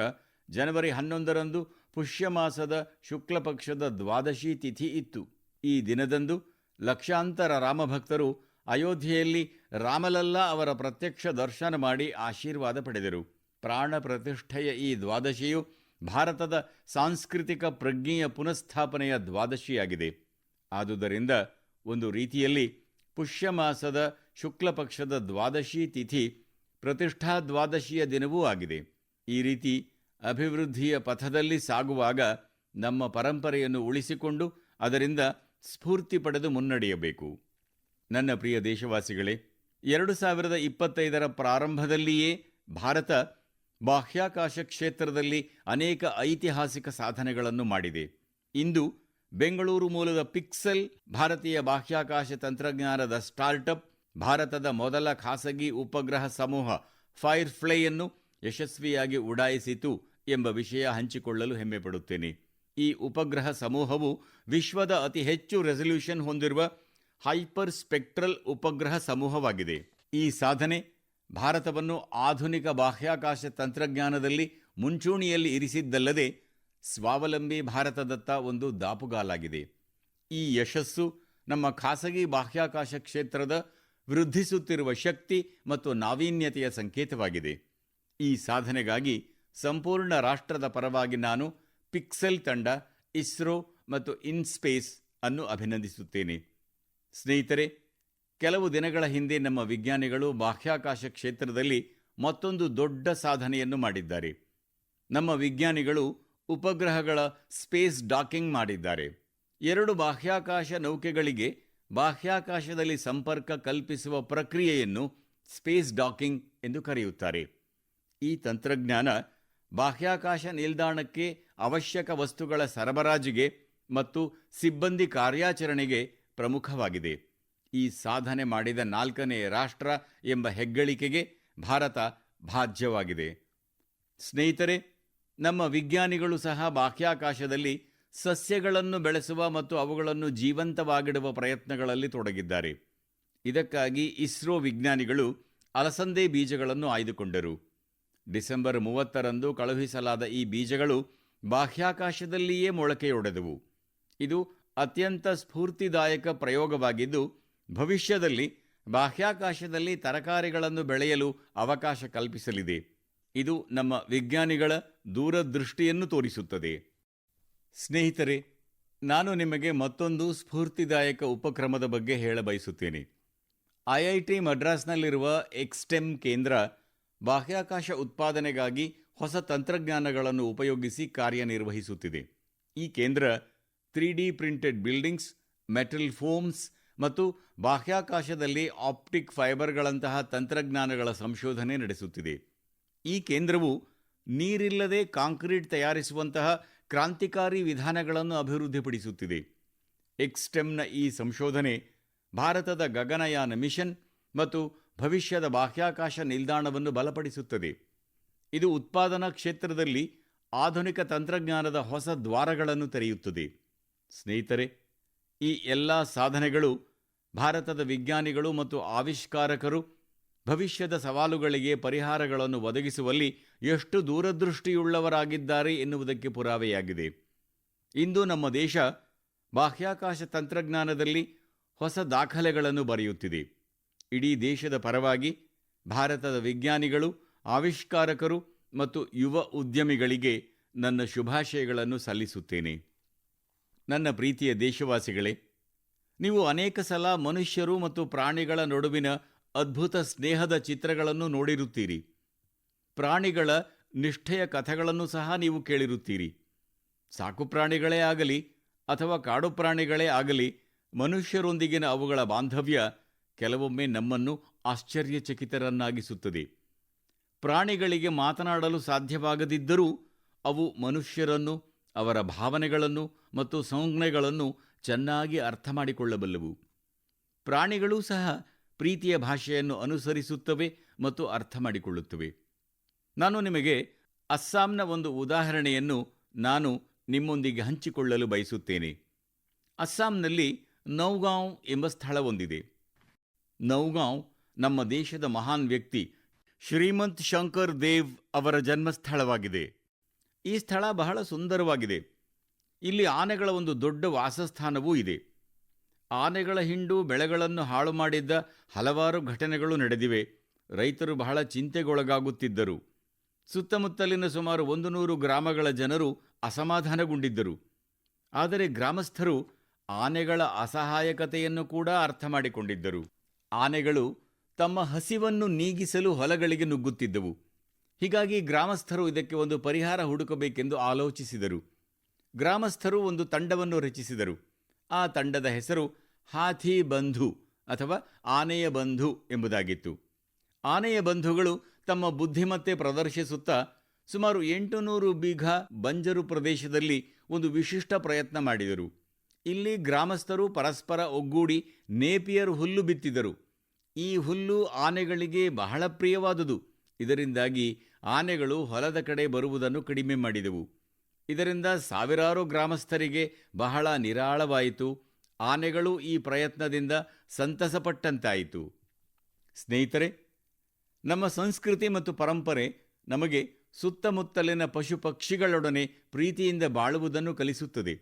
ಜನವರಿ 11ರಂದು ಪುಷ್ಯ ಮಾಸದ ಶುಕ್ಲ ಪಕ್ಷದ ದ್ವಾದಶಿ ತಿಥಿ ಇತ್ತು. ಈ ದಿನದಂದು ಲಕ್ಷಾಂತರ ರಾಮಭಕ್ತರು ಅಯೋಧ್ಯೆಯಲ್ಲಿ ರಾಮಲಲ್ಲಾ ಅವರ ಪ್ರತ್ಯಕ್ಷ ದರ್ಶನ ಮಾಡಿ ಆಶೀರ್ವಾದ ಪಡೆದರು. ಪ್ರಾಣ ಪ್ರತಿಷ್ಠೆಯ ಈ ದ್ವಾದಶಿಯು ಭಾರತದ ಸಾಂಸ್ಕೃತಿಕ ಪ್ರಜ್ಞೆಯ ಪುನಃಸ್ಥಾಪನೆಯ ದ್ವಾದಶಿಯಾಗಿದೆ. ಆದುದರಿಂದ ಒಂದು ರೀತಿಯಲ್ಲಿ ಪುಷ್ಯ ಮಾಸದ ಶುಕ್ಲ ಪಕ್ಷದ ದ್ವಾದಶಿ ತಿಥಿ ಪ್ರತಿಷ್ಠಾ ದ್ವಾದಶಿಯ ದಿನವೂ ಆಗಿದೆ. ಈ ರೀತಿ ಅಭಿವೃದ್ಧಿಯ ಪಥದಲ್ಲಿ ಸಾಗುವಾಗ ನಮ್ಮ ಪರಂಪರೆಯನ್ನು ಉಳಿಸಿಕೊಂಡು ಅದರಿಂದ ಸ್ಫೂರ್ತಿ ಪಡೆದು ಮುನ್ನಡೆಯಬೇಕು. ನನ್ನ ಪ್ರಿಯ ದೇಶವಾಸಿಗಳೇ, 2025ರ ಪ್ರಾರಂಭದಲ್ಲಿಯೇ ಭಾರತ ಬಾಹ್ಯಾಕಾಶ ಕ್ಷೇತ್ರದಲ್ಲಿ ಅನೇಕ ಐತಿಹಾಸಿಕ ಸಾಧನೆಗಳನ್ನು ಮಾಡಿದೆ. ಇಂದು ಬೆಂಗಳೂರು ಮೂಲದ ಪಿಕ್ಸೆಲ್ ಭಾರತೀಯ ಬಾಹ್ಯಾಕಾಶ ತಂತ್ರಜ್ಞಾನದ ಸ್ಟಾರ್ಟಪ್ ಭಾರತದ ಮೊದಲ ಖಾಸಗಿ ಉಪಗ್ರಹ ಸಮೂಹ ಫೈರ್‌ಫ್ಲೈಯನ್ನು ಯಶಸ್ವಿಯಾಗಿ ಉಡಾಯಿಸಿತು ಎಂಬ ವಿಷಯ ಹಂಚಿಕೊಳ್ಳಲು ಹೆಮ್ಮೆಪಡುತ್ತೇನೆ. ಈ ಉಪಗ್ರಹ ಸಮೂಹವು ವಿಶ್ವದ ಅತಿ ಹೆಚ್ಚು ರೆಸಲ್ಯೂಷನ್ ಹೊಂದಿರುವ ಹೈಪರ್ ಸ್ಪೆಕ್ಟ್ರಲ್ ಉಪಗ್ರಹ ಸಮೂಹವಾಗಿದೆ. ಈ ಸಾಧನೆ ಭಾರತವನ್ನು ಆಧುನಿಕ ಬಾಹ್ಯಾಕಾಶ ತಂತ್ರಜ್ಞಾನದಲ್ಲಿ ಮುಂಚೂಣಿಯಲ್ಲಿ ಇರಿಸಿದ್ದಲ್ಲದೆ ಸ್ವಾವಲಂಬಿ ಭಾರತದತ್ತ ಒಂದು ದಾಪುಗಾಲಾಗಿದೆ. ಈ ಯಶಸ್ಸು ನಮ್ಮ ಖಾಸಗಿ ಬಾಹ್ಯಾಕಾಶ ಕ್ಷೇತ್ರದ ವೃದ್ಧಿಸುತ್ತಿರುವ ಶಕ್ತಿ ಮತ್ತು ನಾವೀನ್ಯತೆಯ ಸಂಕೇತವಾಗಿದೆ. ಈ ಸಾಧನೆಗಾಗಿ ಸಂಪೂರ್ಣ ರಾಷ್ಟ್ರದ ಪರವಾಗಿ ನಾನು ಪಿಕ್ಸೆಲ್ ತಂಡ, ಇಸ್ರೋ ಮತ್ತು ಇನ್ಸ್ಪೇಸ್ ಅನ್ನು ಅಭಿನಂದಿಸುತ್ತೇನೆ. ಸ್ನೇಹಿತರೆ, ಕೆಲವು ದಿನಗಳ ಹಿಂದೆ ನಮ್ಮ ವಿಜ್ಞಾನಿಗಳು ಬಾಹ್ಯಾಕಾಶ ಕ್ಷೇತ್ರದಲ್ಲಿ ಮತ್ತೊಂದು ದೊಡ್ಡ ಸಾಧನೆಯನ್ನು ಮಾಡಿದ್ದಾರೆ. ನಮ್ಮ ವಿಜ್ಞಾನಿಗಳು ಉಪಗ್ರಹಗಳ ಸ್ಪೇಸ್ ಡಾಕಿಂಗ್ ಮಾಡಿದ್ದಾರೆ. 2 ಬಾಹ್ಯಾಕಾಶ ನೌಕೆಗಳಿಗೆ ಬಾಹ್ಯಾಕಾಶದಲ್ಲಿ ಸಂಪರ್ಕ ಕಲ್ಪಿಸುವ ಪ್ರಕ್ರಿಯೆಯನ್ನು ಸ್ಪೇಸ್ ಡಾಕಿಂಗ್ ಎಂದು ಕರೆಯುತ್ತಾರೆ. ಈ ತಂತ್ರಜ್ಞಾನ ಬಾಹ್ಯಾಕಾಶ ನಿಲ್ದಾಣಕ್ಕೆ ಅವಶ್ಯಕ ವಸ್ತುಗಳ ಸರಬರಾಜಿಗೆ ಮತ್ತು ಸಿಬ್ಬಂದಿ ಕಾರ್ಯಾಚರಣೆಗೆ ಪ್ರಮುಖವಾಗಿದೆ. ಈ ಸಾಧನೆ ಮಾಡಿದ 4ನೇ ರಾಷ್ಟ್ರ ಎಂಬ ಹೆಗ್ಗಳಿಕೆಗೆ ಭಾರತ ಭಾಜ್ಯವಾಗಿದೆ. ಸ್ನೇಹಿತರೆ, ನಮ್ಮ ವಿಜ್ಞಾನಿಗಳು ಸಹ ಬಾಹ್ಯಾಕಾಶದಲ್ಲಿ ಸಸ್ಯಗಳನ್ನು ಬೆಳೆಸುವ ಮತ್ತು ಅವುಗಳನ್ನು ಜೀವಂತವಾಗಿಡುವ ಪ್ರಯತ್ನಗಳಲ್ಲಿ ತೊಡಗಿದ್ದಾರೆ. ಇದಕ್ಕಾಗಿ ಇಸ್ರೋ ವಿಜ್ಞಾನಿಗಳು ಅಲಸಂದೆ ಬೀಜಗಳನ್ನು ಆಯ್ದುಕೊಂಡರು. ಡಿಸೆಂಬರ್ 30ರಂದು ಕಳುಹಿಸಲಾದ ಈ ಬೀಜಗಳು ಬಾಹ್ಯಾಕಾಶದಲ್ಲಿಯೇ ಮೊಳಕೆಯೊಡೆದವು. ಇದು ಅತ್ಯಂತ ಸ್ಫೂರ್ತಿದಾಯಕ ಪ್ರಯೋಗವಾಗಿದ್ದು, ಭವಿಷ್ಯದಲ್ಲಿ ಬಾಹ್ಯಾಕಾಶದಲ್ಲಿ ತರಕಾರಿಗಳನ್ನು ಬೆಳೆಯಲು ಅವಕಾಶ ಕಲ್ಪಿಸಲಿದೆ. ಇದು ನಮ್ಮ ವಿಜ್ಞಾನಿಗಳ ದೂರದೃಷ್ಟಿಯನ್ನು ತೋರಿಸುತ್ತದೆ. ಸ್ನೇಹಿತರೆ, ನಾನು ನಿಮಗೆ ಮತ್ತೊಂದು ಸ್ಫೂರ್ತಿದಾಯಕ ಉಪಕ್ರಮದ ಬಗ್ಗೆ ಹೇಳಬಯಸುತ್ತೇನೆ. IIT ಮಡ್ರಾಸ್ನಲ್ಲಿರುವ ಎಕ್ಸ್ಟೆಮ್ ಕೇಂದ್ರ ಬಾಹ್ಯಾಕಾಶ ಉತ್ಪಾದನೆಗಾಗಿ ಹೊಸ ತಂತ್ರಜ್ಞಾನಗಳನ್ನು ಉಪಯೋಗಿಸಿ ಕಾರ್ಯನಿರ್ವಹಿಸುತ್ತಿದೆ. ಈ ಕೇಂದ್ರ 3D printed buildings, metal foams ಮತ್ತು ಬಾಹ್ಯಾಕಾಶದಲ್ಲಿ ಆಪ್ಟಿಕ್ ಫೈಬರ್ಗಳಂತಹ ತಂತ್ರಜ್ಞಾನಗಳ ಸಂಶೋಧನೆ ನಡೆಸುತ್ತಿದೆ. ಈ ಕೇಂದ್ರವು ನೀರಿಲ್ಲದೆ ಕಾಂಕ್ರೀಟ್ ತಯಾರಿಸುವಂತಹ ಕ್ರಾಂತಿಕಾರಿ ವಿಧಾನಗಳನ್ನು ಅಭಿವೃದ್ಧಿಪಡಿಸುತ್ತಿದೆ. ಎಕ್ಸ್ಟೆಮ್ನ ಈ ಸಂಶೋಧನೆ ಭಾರತದ ಗಗನಯಾನ ಮಿಷನ್ ಮತ್ತು ಭವಿಷ್ಯದ ಬಾಹ್ಯಾಕಾಶ ನಿಲ್ದಾಣವನ್ನು ಬಲಪಡಿಸುತ್ತದೆ. ಇದು ಉತ್ಪಾದನಾ ಕ್ಷೇತ್ರದಲ್ಲಿ ಆಧುನಿಕ ತಂತ್ರಜ್ಞಾನದ ಹೊಸ ದ್ವಾರಗಳನ್ನು ತೆರೆಯುತ್ತದೆ. ಸ್ನೇಹಿತರೆ, ಈ ಎಲ್ಲ ಸಾಧನೆಗಳು ಭಾರತದ ವಿಜ್ಞಾನಿಗಳು ಮತ್ತು ಆವಿಷ್ಕಾರಕರು ಭವಿಷ್ಯದ ಸವಾಲುಗಳಿಗೆ ಪರಿಹಾರಗಳನ್ನು ಒದಗಿಸುವಲ್ಲಿ ಎಷ್ಟು ದೂರದೃಷ್ಟಿಯುಳ್ಳವರಾಗಿದ್ದಾರೆ ಎನ್ನುವುದಕ್ಕೆ ಪುರಾವೆಯಾಗಿದೆ. ಇಂದು ನಮ್ಮ ದೇಶ ಬಾಹ್ಯಾಕಾಶ ತಂತ್ರಜ್ಞಾನದಲ್ಲಿ ಹೊಸ ದಾಖಲೆಗಳನ್ನು ಬರೆಯುತ್ತಿದೆ. ಇಡೀ ದೇಶದ ಪರವಾಗಿ ಭಾರತದ ವಿಜ್ಞಾನಿಗಳು, ಆವಿಷ್ಕಾರಕರು ಮತ್ತು ಯುವ ಉದ್ಯಮಿಗಳಿಗೆ ನನ್ನ ಶುಭಾಶಯಗಳನ್ನು ಸಲ್ಲಿಸುತ್ತೇನೆ. ನನ್ನ ಪ್ರೀತಿಯ ದೇಶವಾಸಿಗಳೇ, ನೀವು ಅನೇಕ ಸಲ ಮನುಷ್ಯರು ಮತ್ತು ಪ್ರಾಣಿಗಳ ನಡುವಿನ ಅದ್ಭುತ ಸ್ನೇಹದ ಚಿತ್ರಗಳನ್ನು ನೋಡಿರುತ್ತೀರಿ. ಪ್ರಾಣಿಗಳ ನಿಷ್ಠೆಯ ಕಥೆಗಳನ್ನು ಸಹ ನೀವು ಕೇಳಿರುತ್ತೀರಿ. ಸಾಕುಪ್ರಾಣಿಗಳೇ ಆಗಲಿ ಅಥವಾ ಕಾಡು ಪ್ರಾಣಿಗಳೇ ಆಗಲಿ, ಮನುಷ್ಯರೊಂದಿಗಿನ ಅವುಗಳ ಬಾಂಧವ್ಯ ಕೆಲವೊಮ್ಮೆ ನಮ್ಮನ್ನು ಆಶ್ಚರ್ಯಚಕಿತರನ್ನಾಗಿಸುತ್ತದೆ. ಪ್ರಾಣಿಗಳಿಗೆ ಮಾತನಾಡಲು ಸಾಧ್ಯವಾಗದಿದ್ದರೂ ಅವು ಮನುಷ್ಯರನ್ನು, ಅವರ ಭಾವನೆಗಳನ್ನು ಮತ್ತು ಸಂಜ್ಞೆಗಳನ್ನು ಚೆನ್ನಾಗಿ ಅರ್ಥ ಮಾಡಿಕೊಳ್ಳಬಲ್ಲವು. ಪ್ರಾಣಿಗಳೂ ಸಹ ಪ್ರೀತಿಯ ಭಾಷೆಯನ್ನು ಅನುಸರಿಸುತ್ತವೆ ಮತ್ತು ಅರ್ಥ ಮಾಡಿಕೊಳ್ಳುತ್ತವೆ. ನಾನು ನಿಮಗೆ ಅಸ್ಸಾಂನ ಒಂದು ಉದಾಹರಣೆಯನ್ನು ನಿಮ್ಮೊಂದಿಗೆ ಹಂಚಿಕೊಳ್ಳಲು ಬಯಸುತ್ತೇನೆ. ಅಸ್ಸಾಂನಲ್ಲಿ ನೌಗಾಂವ್ ಎಂಬ ಸ್ಥಳವೊಂದಿದೆ. ನೌಗಾಂವ್ ನಮ್ಮ ದೇಶದ ಮಹಾನ್ ವ್ಯಕ್ತಿ ಶ್ರೀಮಂತ್ ಶಂಕರ್ ದೇವ್ ಅವರ ಜನ್ಮಸ್ಥಳವಾಗಿದೆ. ಈ ಸ್ಥಳ ಬಹಳ ಸುಂದರವಾಗಿದೆ. ಇಲ್ಲಿ ಆನೆಗಳ ಒಂದು ದೊಡ್ಡ ವಾಸಸ್ಥಾನವೂ ಇದೆ. ಆನೆಗಳ ಹಿಂಡು ಬೆಳೆಗಳನ್ನು ಹಾಳು ಮಾಡಿದ್ದ ಹಲವಾರು ಘಟನೆಗಳು ನಡೆದಿವೆ. ರೈತರು ಬಹಳ ಚಿಂತೆಗೊಳಗಾಗುತ್ತಿದ್ದರು. ಸುತ್ತಮುತ್ತಲಿನ ಸುಮಾರು 100 ಗ್ರಾಮಗಳ ಜನರು ಅಸಮಾಧಾನಗೊಂಡಿದ್ದರು. ಆದರೆ ಗ್ರಾಮಸ್ಥರು ಆನೆಗಳ ಅಸಹಾಯಕತೆಯನ್ನು ಕೂಡ ಅರ್ಥ ಮಾಡಿಕೊಂಡಿದ್ದರು. ಆನೆಗಳು ತಮ್ಮ ಹಸಿವನ್ನು ನೀಗಿಸಲು ಹೊಲಗಳಿಗೆ ನುಗ್ಗುತ್ತಿದ್ದವು. ಹೀಗಾಗಿ ಗ್ರಾಮಸ್ಥರು ಇದಕ್ಕೆ ಒಂದು ಪರಿಹಾರ ಹುಡುಕಬೇಕೆಂದು ಆಲೋಚಿಸಿದರು. ಗ್ರಾಮಸ್ಥರು ಒಂದು ತಂಡವನ್ನು ರಚಿಸಿದರು. ಆ ತಂಡದ ಹೆಸರು ಹಾಥಿ ಬಂಧು ಅಥವಾ ಆನೆಯ ಬಂಧು ಎಂಬುದಾಗಿತ್ತು. ಆನೆಯ ಬಂಧುಗಳು ತಮ್ಮ ಬುದ್ಧಿಮತ್ತೆ ಪ್ರದರ್ಶಿಸುತ್ತಾ ಸುಮಾರು 800 ಬೀಘಾ ಬಂಜರು ಪ್ರದೇಶದಲ್ಲಿ ಒಂದು ವಿಶಿಷ್ಟ ಪ್ರಯತ್ನ ಮಾಡಿದರು. ಇಲ್ಲಿ ಗ್ರಾಮಸ್ಥರು ಪರಸ್ಪರ ಒಗ್ಗೂಡಿ ನೇಪಿಯರ್ ಹುಲ್ಲು ಬಿತ್ತಿದರು. ಈ ಹುಲ್ಲು ಆನೆಗಳಿಗೆ ಬಹಳ ಪ್ರಿಯವಾದುದು. ಇದರಿಂದಾಗಿ ಆನೆಗಳು ಹೊಲದ ಕಡೆ ಬರುವುದನ್ನು ಕಡಿಮೆ ಮಾಡಿದವು. ಇದರಿಂದ ಸಾವಿರಾರು ಗ್ರಾಮಸ್ಥರಿಗೆ ಬಹಳ ನಿರಾಳವಾಯಿತು. ಆನೆಗಳು ಈ ಪ್ರಯತ್ನದಿಂದ ಸಂತಸಪಟ್ಟಂತಾಯಿತು. ಸ್ನೇಹಿತರೆ, ನಮ್ಮ ಸಂಸ್ಕೃತಿ ಮತ್ತು ಪರಂಪರೆ ನಮಗೆ ಸುತ್ತಮುತ್ತಲಿನ ಪಶು ಪಕ್ಷಿಗಳೊಡನೆ ಪ್ರೀತಿಯಿಂದ ಬಾಳುವುದನ್ನು ಕಲಿಸುತ್ತದೆ.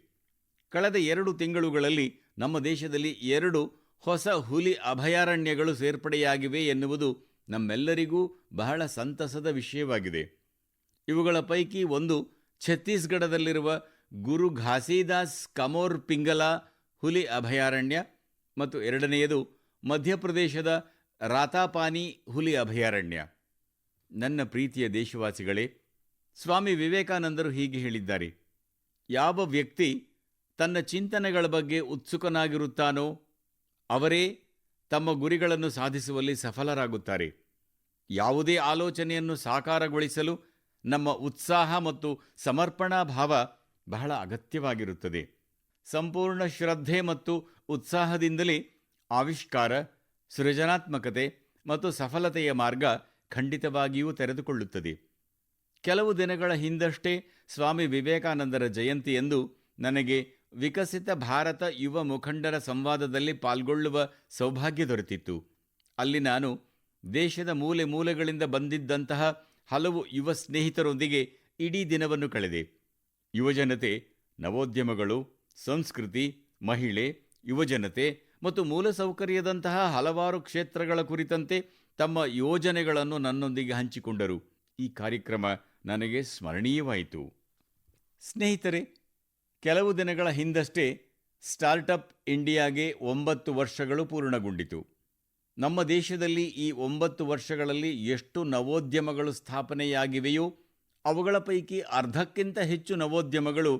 ಕಳೆದ 2 ತಿಂಗಳುಗಳಲ್ಲಿ ನಮ್ಮ ದೇಶದಲ್ಲಿ 2 ಹೊಸ ಹುಲಿ ಅಭಯಾರಣ್ಯಗಳು ಸೇರ್ಪಡೆಯಾಗಿವೆ ಎನ್ನುವುದು ನಮ್ಮೆಲ್ಲರಿಗೂ ಬಹಳ ಸಂತಸದ ವಿಷಯವಾಗಿದೆ. ಇವುಗಳ ಪೈಕಿ ಒಂದು ಛತ್ತೀಸ್ಗಢದಲ್ಲಿರುವ ಗುರು ಘಾಸಿದಾಸ್ ಕಮೋರ್ ಪಿಂಗಲಾ ಹುಲಿ ಅಭಯಾರಣ್ಯ ಮತ್ತು ಎರಡನೆಯದು ಮಧ್ಯಪ್ರದೇಶದ ರಾತಾಪಾನಿ ಹುಲಿ ಅಭಯಾರಣ್ಯ. ನನ್ನ ಪ್ರೀತಿಯ ದೇಶವಾಸಿಗಳೇ, ಸ್ವಾಮಿ ವಿವೇಕಾನಂದರು ಹೀಗೆ ಹೇಳಿದ್ದಾರೆ: ಯಾವ ವ್ಯಕ್ತಿ ತನ್ನ ಚಿಂತನೆಗಳ ಬಗ್ಗೆ ಉತ್ಸುಕನಾಗಿರುತ್ತಾನೋ ಅವರೇ ತಮ್ಮ ಗುರಿಗಳನ್ನು ಸಾಧಿಸುವಲ್ಲಿ ಸಫಲರಾಗುತ್ತಾರೆ. ಯಾವುದೇ ಆಲೋಚನೆಯನ್ನು ಸಾಕಾರಗೊಳಿಸಲು ನಮ್ಮ ಉತ್ಸಾಹ ಮತ್ತು ಸಮರ್ಪಣಾ ಭಾವ ಬಹಳ ಅಗತ್ಯವಾಗಿರುತ್ತದೆ. ಸಂಪೂರ್ಣ ಶ್ರದ್ಧೆ ಮತ್ತು ಉತ್ಸಾಹದಿಂದಲೇ ಆವಿಷ್ಕಾರ, ಸೃಜನಾತ್ಮಕತೆ ಮತ್ತು ಸಫಲತೆಯ ಮಾರ್ಗ ಖಂಡಿತವಾಗಿಯೂ ತೆರೆದುಕೊಳ್ಳುತ್ತದೆ. ಕೆಲವು ದಿನಗಳ ಹಿಂದಷ್ಟೇ ಸ್ವಾಮಿ ವಿವೇಕಾನಂದರ ಜಯಂತಿಯಂದು ನನಗೆ ವಿಕಸಿತ ಭಾರತ ಯುವ ಮುಖಂಡರ ಸಂವಾದದಲ್ಲಿ ಪಾಲ್ಗೊಳ್ಳುವ ಸೌಭಾಗ್ಯ ದೊರೆತಿತ್ತು. ಅಲ್ಲಿ ನಾನು ದೇಶದ ಮೂಲೆ ಮೂಲೆಗಳಿಂದ ಬಂದಿದ್ದಂತಹ ಹಲವು ಯುವ ಸ್ನೇಹಿತರೊಂದಿಗೆ ಇಡೀ ದಿನವನ್ನು ಕಳೆದೆ. ಯುವಜನತೆ, ನವೋದ್ಯಮಗಳು, ಸಂಸ್ಕೃತಿ, ಮಹಿಳೆ, ಯುವಜನತೆ ಮತ್ತು ಮೂಲಸೌಕರ್ಯದಂತಹ ಹಲವಾರು ಕ್ಷೇತ್ರಗಳ ಕುರಿತಂತೆ ತಮ್ಮ ಯೋಜನೆಗಳನ್ನು ನನ್ನೊಂದಿಗೆ ಹಂಚಿಕೊಂಡರು. ಈ ಕಾರ್ಯಕ್ರಮ ನನಗೆ ಸ್ಮರಣೀಯವಾಯಿತು. ಸ್ನೇಹಿತರೆ, ಕೆಲವು ದಿನಗಳ ಹಿಂದಷ್ಟೇ ಸ್ಟಾರ್ಟಪ್ ಇಂಡಿಯಾಗೆ 9 ವರ್ಷಗಳು ಪೂರ್ಣಗೊಂಡಿತು. ನಮ್ಮ ದೇಶದಲ್ಲಿ ಈ 9 ವರ್ಷಗಳಲ್ಲಿ ಎಷ್ಟು ನವೋದ್ಯಮಗಳು ಸ್ಥಾಪನೆಯಾಗಿವೆಯೋ ಅವುಗಳ ಪೈಕಿ ಅರ್ಧಕ್ಕಿಂತ ಹೆಚ್ಚು ನವೋದ್ಯಮಗಳು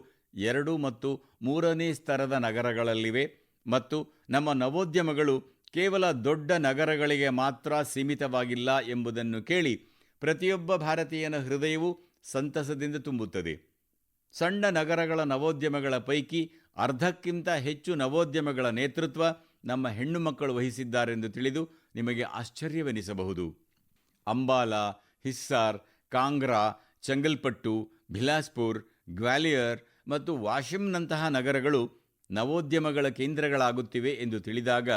2 ಮತ್ತು 3ನೇ ಸ್ತರದ ನಗರಗಳಲ್ಲಿವೆ ಮತ್ತು ನಮ್ಮ ನವೋದ್ಯಮಗಳು ಕೇವಲ ದೊಡ್ಡ ನಗರಗಳಿಗೆ ಮಾತ್ರ ಸೀಮಿತವಾಗಿಲ್ಲ ಎಂಬುದನ್ನು ಕೇಳಿ ಪ್ರತಿಯೊಬ್ಬ ಭಾರತೀಯನ ಹೃದಯವು ಸಂತಸದಿಂದ ತುಂಬುತ್ತದೆ. ಸಣ್ಣ ನಗರಗಳ ನವೋದ್ಯಮಗಳ ಪೈಕಿ ಅರ್ಧಕ್ಕಿಂತ ಹೆಚ್ಚು ನವೋದ್ಯಮಗಳ ನೇತೃತ್ವ ನಮ್ಮ ಹೆಣ್ಣು ಮಕ್ಕಳು ವಹಿಸಿದ್ದಾರೆಂದು ತಿಳಿದು ನಿಮಗೆ ಆಶ್ಚರ್ಯವೆನಿಸಬಹುದು. ಅಂಬಾಲಾ, ಹಿಸ್ಸಾರ್, ಕಾಂಗ್ರಾ, ಚೆಂಗಲ್ಪಟ್ಟು, ಬಿಲಾಸ್ಪುರ್, ಗ್ವಾಲಿಯರ್ ಮತ್ತು ವಾಶಿಂನಂತಹ ನಗರಗಳು ನವೋದ್ಯಮಗಳ ಕೇಂದ್ರಗಳಾಗುತ್ತಿವೆ ಎಂದು ತಿಳಿದಾಗ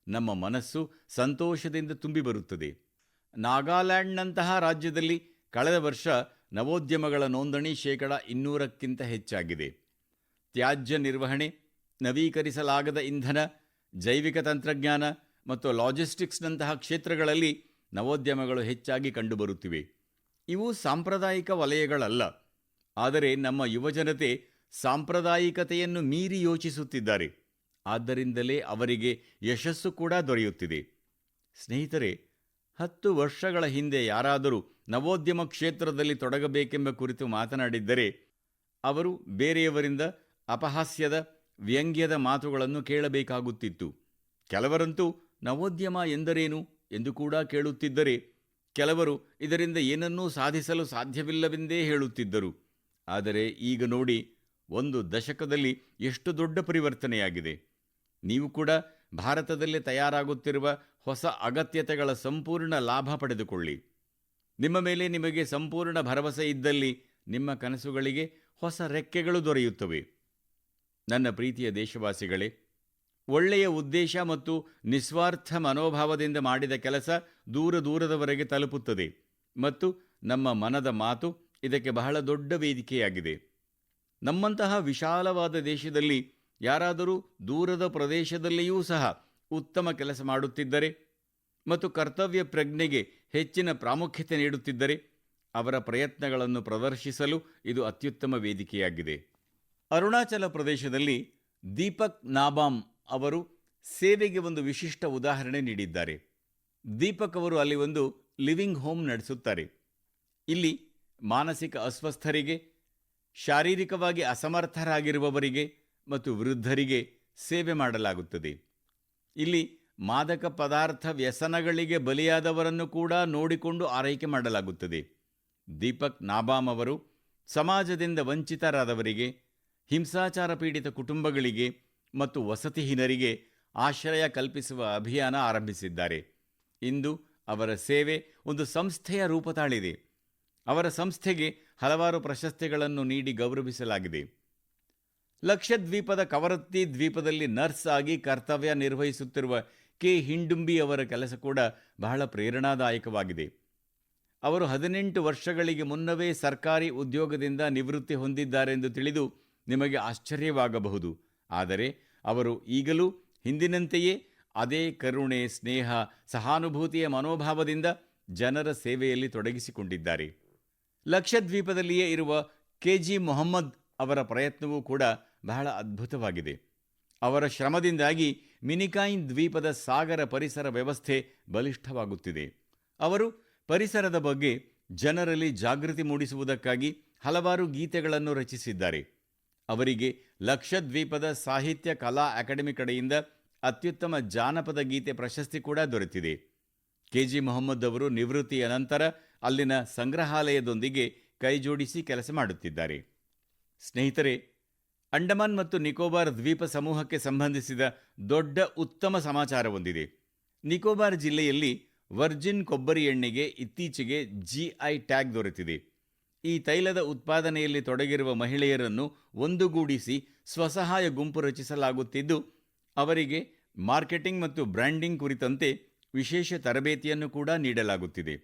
ನಮ್ಮ ಮನಸ್ಸು ಸಂತೋಷದಿಂದ ತುಂಬಿ ಬರುತ್ತದೆ. ನಾಗಾಲ್ಯಾಂಡ್ನಂತಹ ರಾಜ್ಯದಲ್ಲಿ ಕಳೆದ ವರ್ಷ ನವೋದ್ಯಮಗಳ ನೋಂದಣಿ 200ಕ್ಕಿಂತ ಹೆಚ್ಚಾಗಿದೆ. ತ್ಯಾಜ್ಯ ನಿರ್ವಹಣೆ, ನವೀಕರಿಸಲಾಗದ ಇಂಧನ, ಜೈವಿಕ ತಂತ್ರಜ್ಞಾನ ಮತ್ತು ಲಾಜಿಸ್ಟಿಕ್ಸ್ನಂತಹ ಕ್ಷೇತ್ರಗಳಲ್ಲಿ ನವೋದ್ಯಮಗಳು ಹೆಚ್ಚಾಗಿ ಕಂಡುಬರುತ್ತಿವೆ. ಇವು ಸಾಂಪ್ರದಾಯಿಕ ವಲಯಗಳಲ್ಲ, ಆದರೆ ನಮ್ಮ ಯುವಜನತೆ ಸಾಂಪ್ರದಾಯಿಕತೆಯನ್ನು ಮೀರಿ ಯೋಚಿಸುತ್ತಿದ್ದಾರೆ. ಆದ್ದರಿಂದಲೇ ಅವರಿಗೆ ಯಶಸ್ಸು ಕೂಡ ದೊರೆಯುತ್ತಿದೆ. ಸ್ನೇಹಿತರೆ, 10 ವರ್ಷಗಳ ಹಿಂದೆ ಯಾರಾದರೂ ನವೋದ್ಯಮ ಕ್ಷೇತ್ರದಲ್ಲಿ ತೊಡಗಬೇಕೆಂಬ ಕುರಿತು ಮಾತನಾಡಿದ್ದರೆ ಅವರು ಬೇರೆಯವರಿಂದ ಅಪಹಾಸ್ಯದ, ವ್ಯಂಗ್ಯದ ಮಾತುಗಳನ್ನು ಕೇಳಬೇಕಾಗುತ್ತಿತ್ತು. ಕೆಲವರಂತೂ ನವೋದ್ಯಮ ಎಂದರೇನು ಎಂದು ಕೂಡ ಕೇಳುತ್ತಿದ್ದರೆ, ಕೆಲವರು ಇದರಿಂದ ಏನನ್ನೂ ಸಾಧಿಸಲು ಸಾಧ್ಯವಿಲ್ಲವೆಂದೇ ಹೇಳುತ್ತಿದ್ದರು. ಆದರೆ ಈಗ ನೋಡಿ, 1 ದಶಕದಲ್ಲಿ ಎಷ್ಟು ದೊಡ್ಡ ಪರಿವರ್ತನೆಯಾಗಿದೆ. ನೀವು ಕೂಡ ಭಾರತದಲ್ಲಿ ತಯಾರಾಗುತ್ತಿರುವ ಹೊಸ ಅಗತ್ಯತೆಗಳ ಸಂಪೂರ್ಣ ಲಾಭ ಪಡೆದುಕೊಳ್ಳಿ. ನಿಮ್ಮ ಮೇಲೆ ನಿಮಗೆ ಸಂಪೂರ್ಣ ಭರವಸೆ ಇದ್ದಲ್ಲಿ ನಿಮ್ಮ ಕನಸುಗಳಿಗೆ ಹೊಸ ರೆಕ್ಕೆಗಳು ದೊರೆಯುತ್ತವೆ. ನನ್ನ ಪ್ರೀತಿಯ ದೇಶವಾಸಿಗಳೇ, ಒಳ್ಳೆಯ ಉದ್ದೇಶ ಮತ್ತು ನಿಸ್ವಾರ್ಥ ಮನೋಭಾವದಿಂದ ಮಾಡಿದ ಕೆಲಸ ದೂರದವರೆಗೆ ತಲುಪುತ್ತದೆ ಮತ್ತು ನಮ್ಮ ಮನದ ಮಾತು ಇದಕ್ಕೆ ಬಹಳ ದೊಡ್ಡ ವೇದಿಕೆಯಾಗಿದೆ. ನಮ್ಮಂತಹ ವಿಶಾಲವಾದ ದೇಶದಲ್ಲಿ ಯಾರಾದರೂ ದೂರದ ಪ್ರದೇಶದಲ್ಲಿಯೂ ಸಹ ಉತ್ತಮ ಕೆಲಸ ಮಾಡುತ್ತಿದ್ದರೆ ಮತ್ತು ಕರ್ತವ್ಯ ಪ್ರಜ್ಞೆಗೆ ಹೆಚ್ಚಿನ ಪ್ರಾಮುಖ್ಯತೆ ನೀಡುತ್ತಿದ್ದರೆ ಅವರ ಪ್ರಯತ್ನಗಳನ್ನು ಪ್ರದರ್ಶಿಸಲು ಇದು ಅತ್ಯುತ್ತಮ ವೇದಿಕೆಯಾಗಿದೆ. ಅರುಣಾಚಲ ಪ್ರದೇಶದಲ್ಲಿ ದೀಪಕ್ ನಾಬಾಮ್ ಅವರು ಸೇವೆಗೆ ಒಂದು ವಿಶಿಷ್ಟ ಉದಾಹರಣೆ ನೀಡಿದ್ದಾರೆ. ದೀಪಕ್ ಅವರು ಅಲ್ಲಿ ಒಂದು ಲಿವಿಂಗ್ ಹೋಮ್ ನಡೆಸುತ್ತಾರೆ. ಇಲ್ಲಿ ಮಾನಸಿಕ ಅಸ್ವಸ್ಥರಿಗೆ, ಶಾರೀರಿಕವಾಗಿ ಅಸಮರ್ಥರಾಗಿರುವವರಿಗೆ ಮತ್ತು ವೃದ್ಧರಿಗೆ ಸೇವೆ ಮಾಡಲಾಗುತ್ತದೆ. ಇಲ್ಲಿ ಮಾದಕ ಪದಾರ್ಥ ವ್ಯಸನಗಳಿಗೆ ಬಲಿಯಾದವರನ್ನು ಕೂಡ ನೋಡಿಕೊಂಡು ಆರೈಕೆ ಮಾಡಲಾಗುತ್ತದೆ. ದೀಪಕ್ ನಾಬಾಮ್ ಅವರು ಸಮಾಜದಿಂದ ವಂಚಿತರಾದವರಿಗೆ, ಹಿಂಸಾಚಾರ ಪೀಡಿತ ಕುಟುಂಬಗಳಿಗೆ ಮತ್ತು ವಸತಿಹೀನರಿಗೆ ಆಶ್ರಯ ಕಲ್ಪಿಸುವ ಅಭಿಯಾನ ಆರಂಭಿಸಿದ್ದಾರೆ. ಇಂದು ಅವರ ಸೇವೆ ಒಂದು ಸಂಸ್ಥೆಯ ರೂಪ ತಾಳಿದೆ. ಅವರ ಸಂಸ್ಥೆಗೆ ಹಲವಾರು ಪ್ರಶಸ್ತಿಗಳನ್ನು ನೀಡಿ ಗೌರವಿಸಲಾಗಿದೆ. ಲಕ್ಷದ್ವೀಪದ ಕವರತ್ತಿ ದ್ವೀಪದಲ್ಲಿ ನರ್ಸ್ ಆಗಿ ಕರ್ತವ್ಯ ನಿರ್ವಹಿಸುತ್ತಿರುವ ಕೆ ಹಿಂಡುಂಬಿ ಅವರ ಕೆಲಸ ಕೂಡ ಬಹಳ ಪ್ರೇರಣಾದಾಯಕವಾಗಿದೆ. ಅವರು 18 ವರ್ಷಗಳಿಗೆ ಮುನ್ನವೇ ಸರ್ಕಾರಿ ಉದ್ಯೋಗದಿಂದ ನಿವೃತ್ತಿ ಹೊಂದಿದ್ದಾರೆಂದು ತಿಳಿದು ನಿಮಗೆ ಆಶ್ಚರ್ಯವಾಗಬಹುದು. ಆದರೆ ಅವರು ಈಗಲೂ ಹಿಂದಿನಂತೆಯೇ ಅದೇ ಕರುಣೆ, ಸ್ನೇಹ, ಸಹಾನುಭೂತಿಯ ಮನೋಭಾವದಿಂದ ಜನರ ಸೇವೆಯಲ್ಲಿ ತೊಡಗಿಸಿಕೊಂಡಿದ್ದಾರೆ. ಲಕ್ಷದ್ವೀಪದಲ್ಲಿಯೇ ಇರುವ ಕೆಜಿ ಮೊಹಮ್ಮದ್ ಅವರ ಪ್ರಯತ್ನವೂ ಕೂಡ ಬಹಳ ಅದ್ಭುತವಾಗಿದೆ. ಅವರ ಶ್ರಮದಿಂದಾಗಿ ಮಿನಿಕಾಯಿನ್ ದ್ವೀಪದ ಸಾಗರ ಪರಿಸರ ವ್ಯವಸ್ಥೆ ಬಲಿಷ್ಠವಾಗುತ್ತಿದೆ. ಅವರು ಪರಿಸರದ ಬಗ್ಗೆ ಜನರಲ್ಲಿ ಜಾಗೃತಿ ಮೂಡಿಸುವುದಕ್ಕಾಗಿ ಹಲವಾರು ಗೀತೆಗಳನ್ನು ರಚಿಸಿದ್ದಾರೆ. ಅವರಿಗೆ ಲಕ್ಷದ್ವೀಪದ ಸಾಹಿತ್ಯ ಕಲಾ ಅಕಾಡೆಮಿ ಕಡೆಯಿಂದ ಅತ್ಯುತ್ತಮ ಜಾನಪದ ಗೀತೆ ಪ್ರಶಸ್ತಿ ಕೂಡ ದೊರೆತಿದೆ. ಕೆಜಿ ಮೊಹಮ್ಮದ್ ಅವರು ನಿವೃತ್ತಿಯ ನಂತರ ಅಲ್ಲಿನ ಸಂಗ್ರಹಾಲಯದೊಂದಿಗೆ ಕೈಜೋಡಿಸಿ ಕೆಲಸ ಮಾಡುತ್ತಿದ್ದಾರೆ. ಸ್ನೇಹಿತರೆ, ಅಂಡಮಾನ್ ಮತ್ತು ನಿಕೋಬಾರ್ ದ್ವೀಪ ಸಮೂಹಕ್ಕೆ ಸಂಬಂಧಿಸಿದ ದೊಡ್ಡ ಉತ್ತಮ ಸಮಾಚಾರವೊಂದಿದೆ. ನಿಕೋಬಾರ್ ಜಿಲ್ಲೆಯಲ್ಲಿ ವರ್ಜಿನ್ ಕೊಬ್ಬರಿ ಎಣ್ಣೆಗೆ ಇತ್ತೀಚೆಗೆ GI ಟ್ಯಾಗ್ ದೊರೆತಿದೆ. ಈ ತೈಲದ ಉತ್ಪಾದನೆಯಲ್ಲಿ ತೊಡಗಿರುವ ಮಹಿಳೆಯರನ್ನು ಒಂದುಗೂಡಿಸಿ ಸ್ವಸಹಾಯ ಗುಂಪು ರಚಿಸಲಾಗುತ್ತಿದ್ದು, ಅವರಿಗೆ ಮಾರ್ಕೆಟಿಂಗ್ ಮತ್ತು ಬ್ರ್ಯಾಂಡಿಂಗ್ ಕುರಿತಂತೆ ವಿಶೇಷ ತರಬೇತಿಯನ್ನು ಕೂಡ ನೀಡಲಾಗುತ್ತಿದೆ.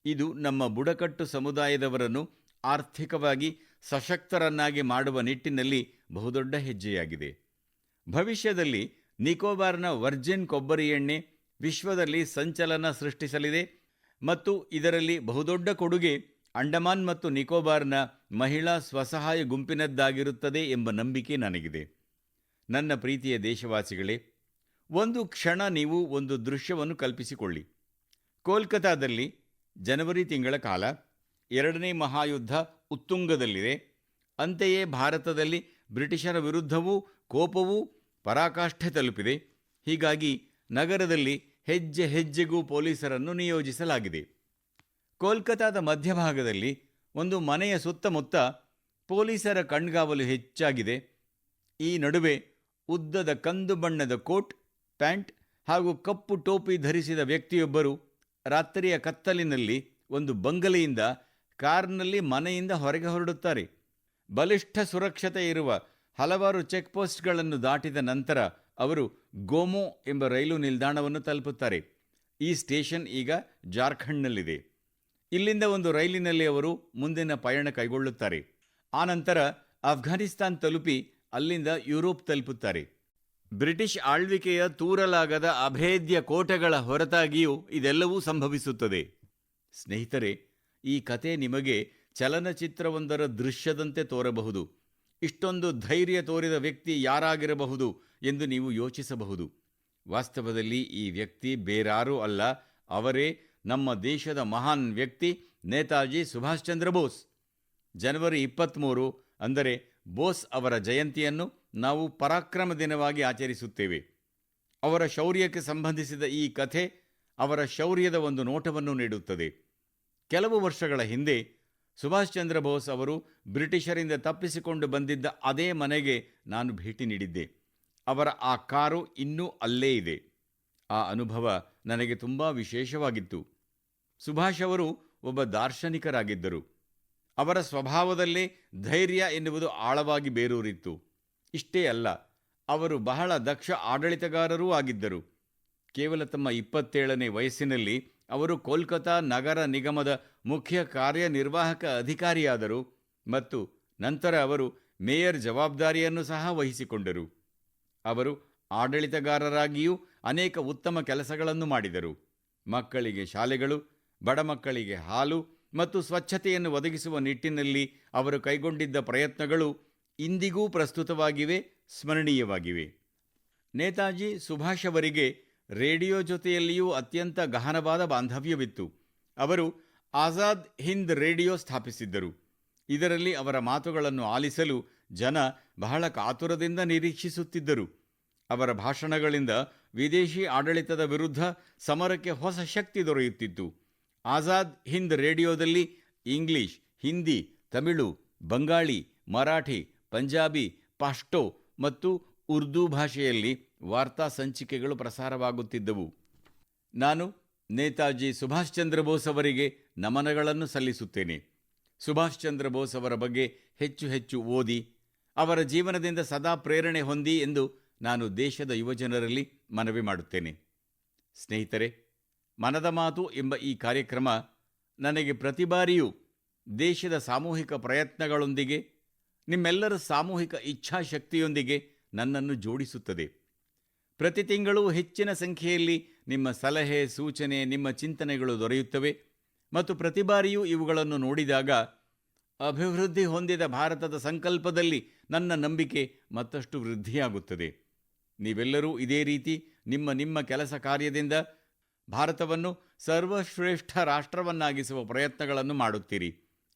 ಇದು ನಮ್ಮ ಬುಡಕಟ್ಟು ಸಮುದಾಯದವರನ್ನು ಆರ್ಥಿಕವಾಗಿ ಸಶಕ್ತರನ್ನಾಗಿ ಮಾಡುವ ನಿಟ್ಟಿನಲ್ಲಿ ಬಹುದೊಡ್ಡ ಹೆಜ್ಜೆಯಾಗಿದೆ. ಭವಿಷ್ಯದಲ್ಲಿ ನಿಕೋಬಾರ್ನ ವರ್ಜಿನ್ ಕೊಬ್ಬರಿ ಎಣ್ಣೆ ವಿಶ್ವದಲ್ಲಿ ಸಂಚಲನ ಸೃಷ್ಟಿಸಲಿದೆ ಮತ್ತು ಇದರಲ್ಲಿ ಬಹುದೊಡ್ಡ ಕೊಡುಗೆ ಅಂಡಮಾನ್ ಮತ್ತು ನಿಕೋಬಾರ್ನ ಮಹಿಳಾ ಸ್ವಸಹಾಯ ಗುಂಪಿನದ್ದಾಗಿರುತ್ತದೆ ಎಂಬ ನಂಬಿಕೆ ನನಗಿದೆ. ನನ್ನ ಪ್ರೀತಿಯ ದೇಶವಾಸಿಗಳೇ, ಒಂದು ಕ್ಷಣ ನೀವು ಒಂದು ದೃಶ್ಯವನ್ನು ಕಲ್ಪಿಸಿಕೊಳ್ಳಿ. ಕೋಲ್ಕತಾದಲ್ಲಿ ಜನವರಿ ತಿಂಗಳ ಕಾಲ, ಎರಡನೇ ಮಹಾಯುದ್ಧ ಉತ್ತುಂಗದಲ್ಲಿದೆ. ಅಂತೆಯೇ ಭಾರತದಲ್ಲಿ ಬ್ರಿಟಿಷರ ವಿರುದ್ಧವೂ ಕೋಪವೂ ಪರಾಕಾಷ್ಠೆ ತಲುಪಿದೆ. ಹೀಗಾಗಿ ನಗರದಲ್ಲಿ ಹೆಜ್ಜೆ ಹೆಜ್ಜೆಗೂ ಪೊಲೀಸರನ್ನು ನಿಯೋಜಿಸಲಾಗಿದೆ. ಕೋಲ್ಕತಾದ ಮಧ್ಯಭಾಗದಲ್ಲಿ ಒಂದು ಮನೆಯ ಸುತ್ತಮುತ್ತ ಪೊಲೀಸರ ಕಣ್ಗಾವಲು ಹೆಚ್ಚಾಗಿದೆ. ಈ ನಡುವೆ ಉದ್ದದ ಕಂದು ಬಣ್ಣದ ಕೋಟ್, ಪ್ಯಾಂಟ್ ಹಾಗೂ ಕಪ್ಪು ಟೋಪಿ ಧರಿಸಿದ ವ್ಯಕ್ತಿಯೊಬ್ಬರು ರಾತ್ರಿಯ ಕತ್ತಲಿನಲ್ಲಿ ಒಂದು ಬಂಗಲೆಯಿಂದ ಕಾರ್ನಲ್ಲಿ ಮನೆಯಿಂದ ಹೊರಗೆ ಹೊರಡುತ್ತಾರೆ. ಬಲಿಷ್ಠ ಸುರಕ್ಷತೆ ಇರುವ ಹಲವಾರು ಚೆಕ್ ಪೋಸ್ಟ್ಗಳನ್ನು ದಾಟಿದ ನಂತರ ಅವರು ಗೋಮೋ ಎಂಬ ರೈಲು ನಿಲ್ದಾಣವನ್ನು ತಲುಪುತ್ತಾರೆ. ಈ ಸ್ಟೇಷನ್ ಈಗ ಜಾರ್ಖಂಡ್ನಲ್ಲಿದೆ. ಇಲ್ಲಿಂದ ಒಂದು ರೈಲಿನಲ್ಲಿ ಅವರು ಮುಂದಿನ ಪಯಣ ಕೈಗೊಳ್ಳುತ್ತಾರೆ. ಆನಂತರ ಅಫ್ಘಾನಿಸ್ತಾನ್ ತಲುಪಿ ಅಲ್ಲಿಂದ ಯುರೋಪ್ ತಲುಪುತ್ತಾರೆ. ಬ್ರಿಟಿಷ್ ಆಳ್ವಿಕೆಯ ತೂರಲಾಗದ ಅಭೇದ್ಯ ಕೋಟೆಗಳ ಹೊರತಾಗಿಯೂ ಇದೆಲ್ಲವೂ ಸಂಭವಿಸುತ್ತದೆ. ಸ್ನೇಹಿತರೆ, ಈ ಕತೆ ನಿಮಗೆ ಚಲನಚಿತ್ರವೊಂದರ ದೃಶ್ಯದಂತೆ ತೋರಬಹುದು. ಇಷ್ಟೊಂದು ಧೈರ್ಯ ತೋರಿದ ವ್ಯಕ್ತಿ ಯಾರಾಗಿರಬಹುದು ಎಂದು ನೀವು ಯೋಚಿಸಬಹುದು. ವಾಸ್ತವದಲ್ಲಿ ಈ ವ್ಯಕ್ತಿ ಬೇರಾರೂ ಅಲ್ಲ, ಅವರೇ ನಮ್ಮ ದೇಶದ ಮಹಾನ್ ವ್ಯಕ್ತಿ ನೇತಾಜಿ ಸುಭಾಷ್ ಚಂದ್ರ ಬೋಸ್. ಜನವರಿ 23 ಅಂದರೆ ಬೋಸ್ ಅವರ ಜಯಂತಿಯನ್ನು ನಾವು ಪರಾಕ್ರಮ ದಿನವಾಗಿ ಆಚರಿಸುತ್ತೇವೆ. ಅವರ ಶೌರ್ಯಕ್ಕೆ ಸಂಬಂಧಿಸಿದ ಈ ಕಥೆ ಅವರ ಶೌರ್ಯದ ಒಂದು ನೋಟವನ್ನು ನೀಡುತ್ತದೆ. ಕೆಲವು ವರ್ಷಗಳ ಹಿಂದೆ ಸುಭಾಷ್ ಚಂದ್ರ ಬೋಸ್ ಅವರು ಬ್ರಿಟಿಷರಿಂದ ತಪ್ಪಿಸಿಕೊಂಡು ಬಂದಿದ್ದ ಅದೇ ಮನೆಗೆ ನಾನು ಭೇಟಿ ನೀಡಿದ್ದೆ. ಅವರ ಆ ಕಾರು ಇನ್ನೂ ಅಲ್ಲೇ ಇದೆ. ಆ ಅನುಭವ ನನಗೆ ತುಂಬ ವಿಶೇಷವಾಗಿತ್ತು. ಸುಭಾಷ್ ಅವರು ಒಬ್ಬ ದಾರ್ಶನಿಕರಾಗಿದ್ದರು. ಅವರ ಸ್ವಭಾವದಲ್ಲೇ ಧೈರ್ಯ ಎನ್ನುವುದು ಆಳವಾಗಿ ಬೇರೂರಿತ್ತು. ಇಷ್ಟೇ ಅಲ್ಲ, ಅವರು ಬಹಳ ದಕ್ಷ ಆಡಳಿತಗಾರರೂ ಆಗಿದ್ದರು. ಕೇವಲ ತಮ್ಮ 27ನೇ ವಯಸ್ಸಿನಲ್ಲಿ ಅವರು ಕೋಲ್ಕತಾ ನಗರ ನಿಗಮದ ಮುಖ್ಯ ಕಾರ್ಯನಿರ್ವಾಹಕ ಅಧಿಕಾರಿಯಾದರು ಮತ್ತು ನಂತರ ಅವರು ಮೇಯರ್ ಜವಾಬ್ದಾರಿಯನ್ನು ಸಹ ವಹಿಸಿಕೊಂಡರು. ಅವರು ಆಡಳಿತಗಾರರಾಗಿಯೂ ಅನೇಕ ಉತ್ತಮ ಕೆಲಸಗಳನ್ನು ಮಾಡಿದರು. ಮಕ್ಕಳಿಗೆ ಶಾಲೆಗಳು, ಬಡ ಮಕ್ಕಳಿಗೆ ಹಾಲು ಮತ್ತು ಸ್ವಚ್ಛತೆಯನ್ನು ಒದಗಿಸುವ ನಿಟ್ಟಿನಲ್ಲಿ ಅವರು ಕೈಗೊಂಡಿದ್ದ ಪ್ರಯತ್ನಗಳು ಇಂದಿಗೂ ಪ್ರಸ್ತುತವಾಗಿವೆ, ಸ್ಮರಣೀಯವಾಗಿವೆ. ನೇತಾಜಿ ಸುಭಾಷ್ ಅವರಿಗೆ ರೇಡಿಯೋ ಜೊತೆಯಲ್ಲಿಯೂ ಅತ್ಯಂತ ಗಹನವಾದ ಬಾಂಧವ್ಯವಿತ್ತು. ಅವರು ಆಜಾದ್ ಹಿಂದ್ ರೇಡಿಯೋ ಸ್ಥಾಪಿಸಿದ್ದರು. ಇದರಲ್ಲಿ ಅವರ ಮಾತುಗಳನ್ನು ಆಲಿಸಲು ಜನ ಬಹಳ ಕಾತುರದಿಂದ ನಿರೀಕ್ಷಿಸುತ್ತಿದ್ದರು. ಅವರ ಭಾಷಣಗಳಿಂದ ವಿದೇಶಿ ಆಡಳಿತದ ವಿರುದ್ಧ ಸಮರಕ್ಕೆ ಹೊಸ ಶಕ್ತಿ ದೊರೆಯುತ್ತಿತ್ತು. ಆಜಾದ್ ಹಿಂದ್ ರೇಡಿಯೋದಲ್ಲಿ ಇಂಗ್ಲಿಷ್, ಹಿಂದಿ, ತಮಿಳು, ಬಂಗಾಳಿ, ಮರಾಠಿ, ಪಂಜಾಬಿ, ಪಾಷ್ಟೋ ಮತ್ತು ಉರ್ದು ಭಾಷೆಯಲ್ಲಿ ವಾರ್ತಾ ಸಂಚಿಕೆಗಳು ಪ್ರಸಾರವಾಗುತ್ತಿದ್ದವು. ನಾನು ನೇತಾಜಿ ಸುಭಾಷ್ ಚಂದ್ರ ಬೋಸ್ ಅವರಿಗೆ ನಮನಗಳನ್ನು ಸಲ್ಲಿಸುತ್ತೇನೆ. ಸುಭಾಷ್ ಚಂದ್ರ ಬೋಸ್ ಅವರ ಬಗ್ಗೆ ಹೆಚ್ಚು ಹೆಚ್ಚು ಓದಿ, ಅವರ ಜೀವನದಿಂದ ಸದಾ ಪ್ರೇರಣೆ ಹೊಂದಿ ಎಂದು ನಾನು ದೇಶದ ಯುವಜನರಲ್ಲಿ ಮನವಿ ಮಾಡುತ್ತೇನೆ. ಸ್ನೇಹಿತರೆ, ಮನದ ಮಾತು ಎಂಬ ಈ ಕಾರ್ಯಕ್ರಮ ನನಗೆ ಪ್ರತಿ ಬಾರಿಯೂ ದೇಶದ ಸಾಮೂಹಿಕ ಪ್ರಯತ್ನಗಳೊಂದಿಗೆ, ನಿಮ್ಮೆಲ್ಲರ ಸಾಮೂಹಿಕ ಇಚ್ಛಾಶಕ್ತಿಯೊಂದಿಗೆ ನನ್ನನ್ನು ಜೋಡಿಸುತ್ತದೆ. ಪ್ರತಿ ತಿಂಗಳೂ ಹೆಚ್ಚಿನ ಸಂಖ್ಯೆಯಲ್ಲಿ ನಿಮ್ಮ ಸಲಹೆ, ಸೂಚನೆ, ನಿಮ್ಮ ಚಿಂತನೆಗಳು ದೊರೆಯುತ್ತವೆ ಮತ್ತು ಪ್ರತಿ ಬಾರಿಯೂ ಇವುಗಳನ್ನು ನೋಡಿದಾಗ ಅಭಿವೃದ್ಧಿ ಹೊಂದಿದ ಭಾರತದ ಸಂಕಲ್ಪದಲ್ಲಿ ನನ್ನ ನಂಬಿಕೆ ಮತ್ತಷ್ಟು ವೃದ್ಧಿಯಾಗುತ್ತದೆ. ನೀವೆಲ್ಲರೂ ಇದೇ ರೀತಿ ನಿಮ್ಮ ಕೆಲಸ ಕಾರ್ಯದಿಂದ ಭಾರತವನ್ನು ಸರ್ವಶ್ರೇಷ್ಠ ರಾಷ್ಟ್ರವನ್ನಾಗಿಸುವ ಪ್ರಯತ್ನಗಳನ್ನು ಮಾಡುತ್ತೀರಿ.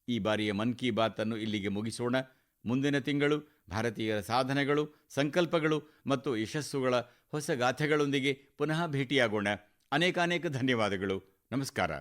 ಈ ಬಾರಿಯ ಮನ್ ಕಿ ಬಾತ್ ಅನ್ನು ಇಲ್ಲಿಗೆ ಮುಗಿಸೋಣ. ಮುಂದಿನ ತಿಂಗಳು ಭಾರತೀಯರ ಸಾಧನೆಗಳು, ಸಂಕಲ್ಪಗಳು ಮತ್ತು ಯಶಸ್ಸುಗಳ ಹೊಸ ಗಾಥೆಗಳೊಂದಿಗೆ ಪುನಃ ಭೇಟಿಯಾಗೋಣ. ಅನೇಕಾನೇಕ ಧನ್ಯವಾದಗಳು. ನಮಸ್ಕಾರ.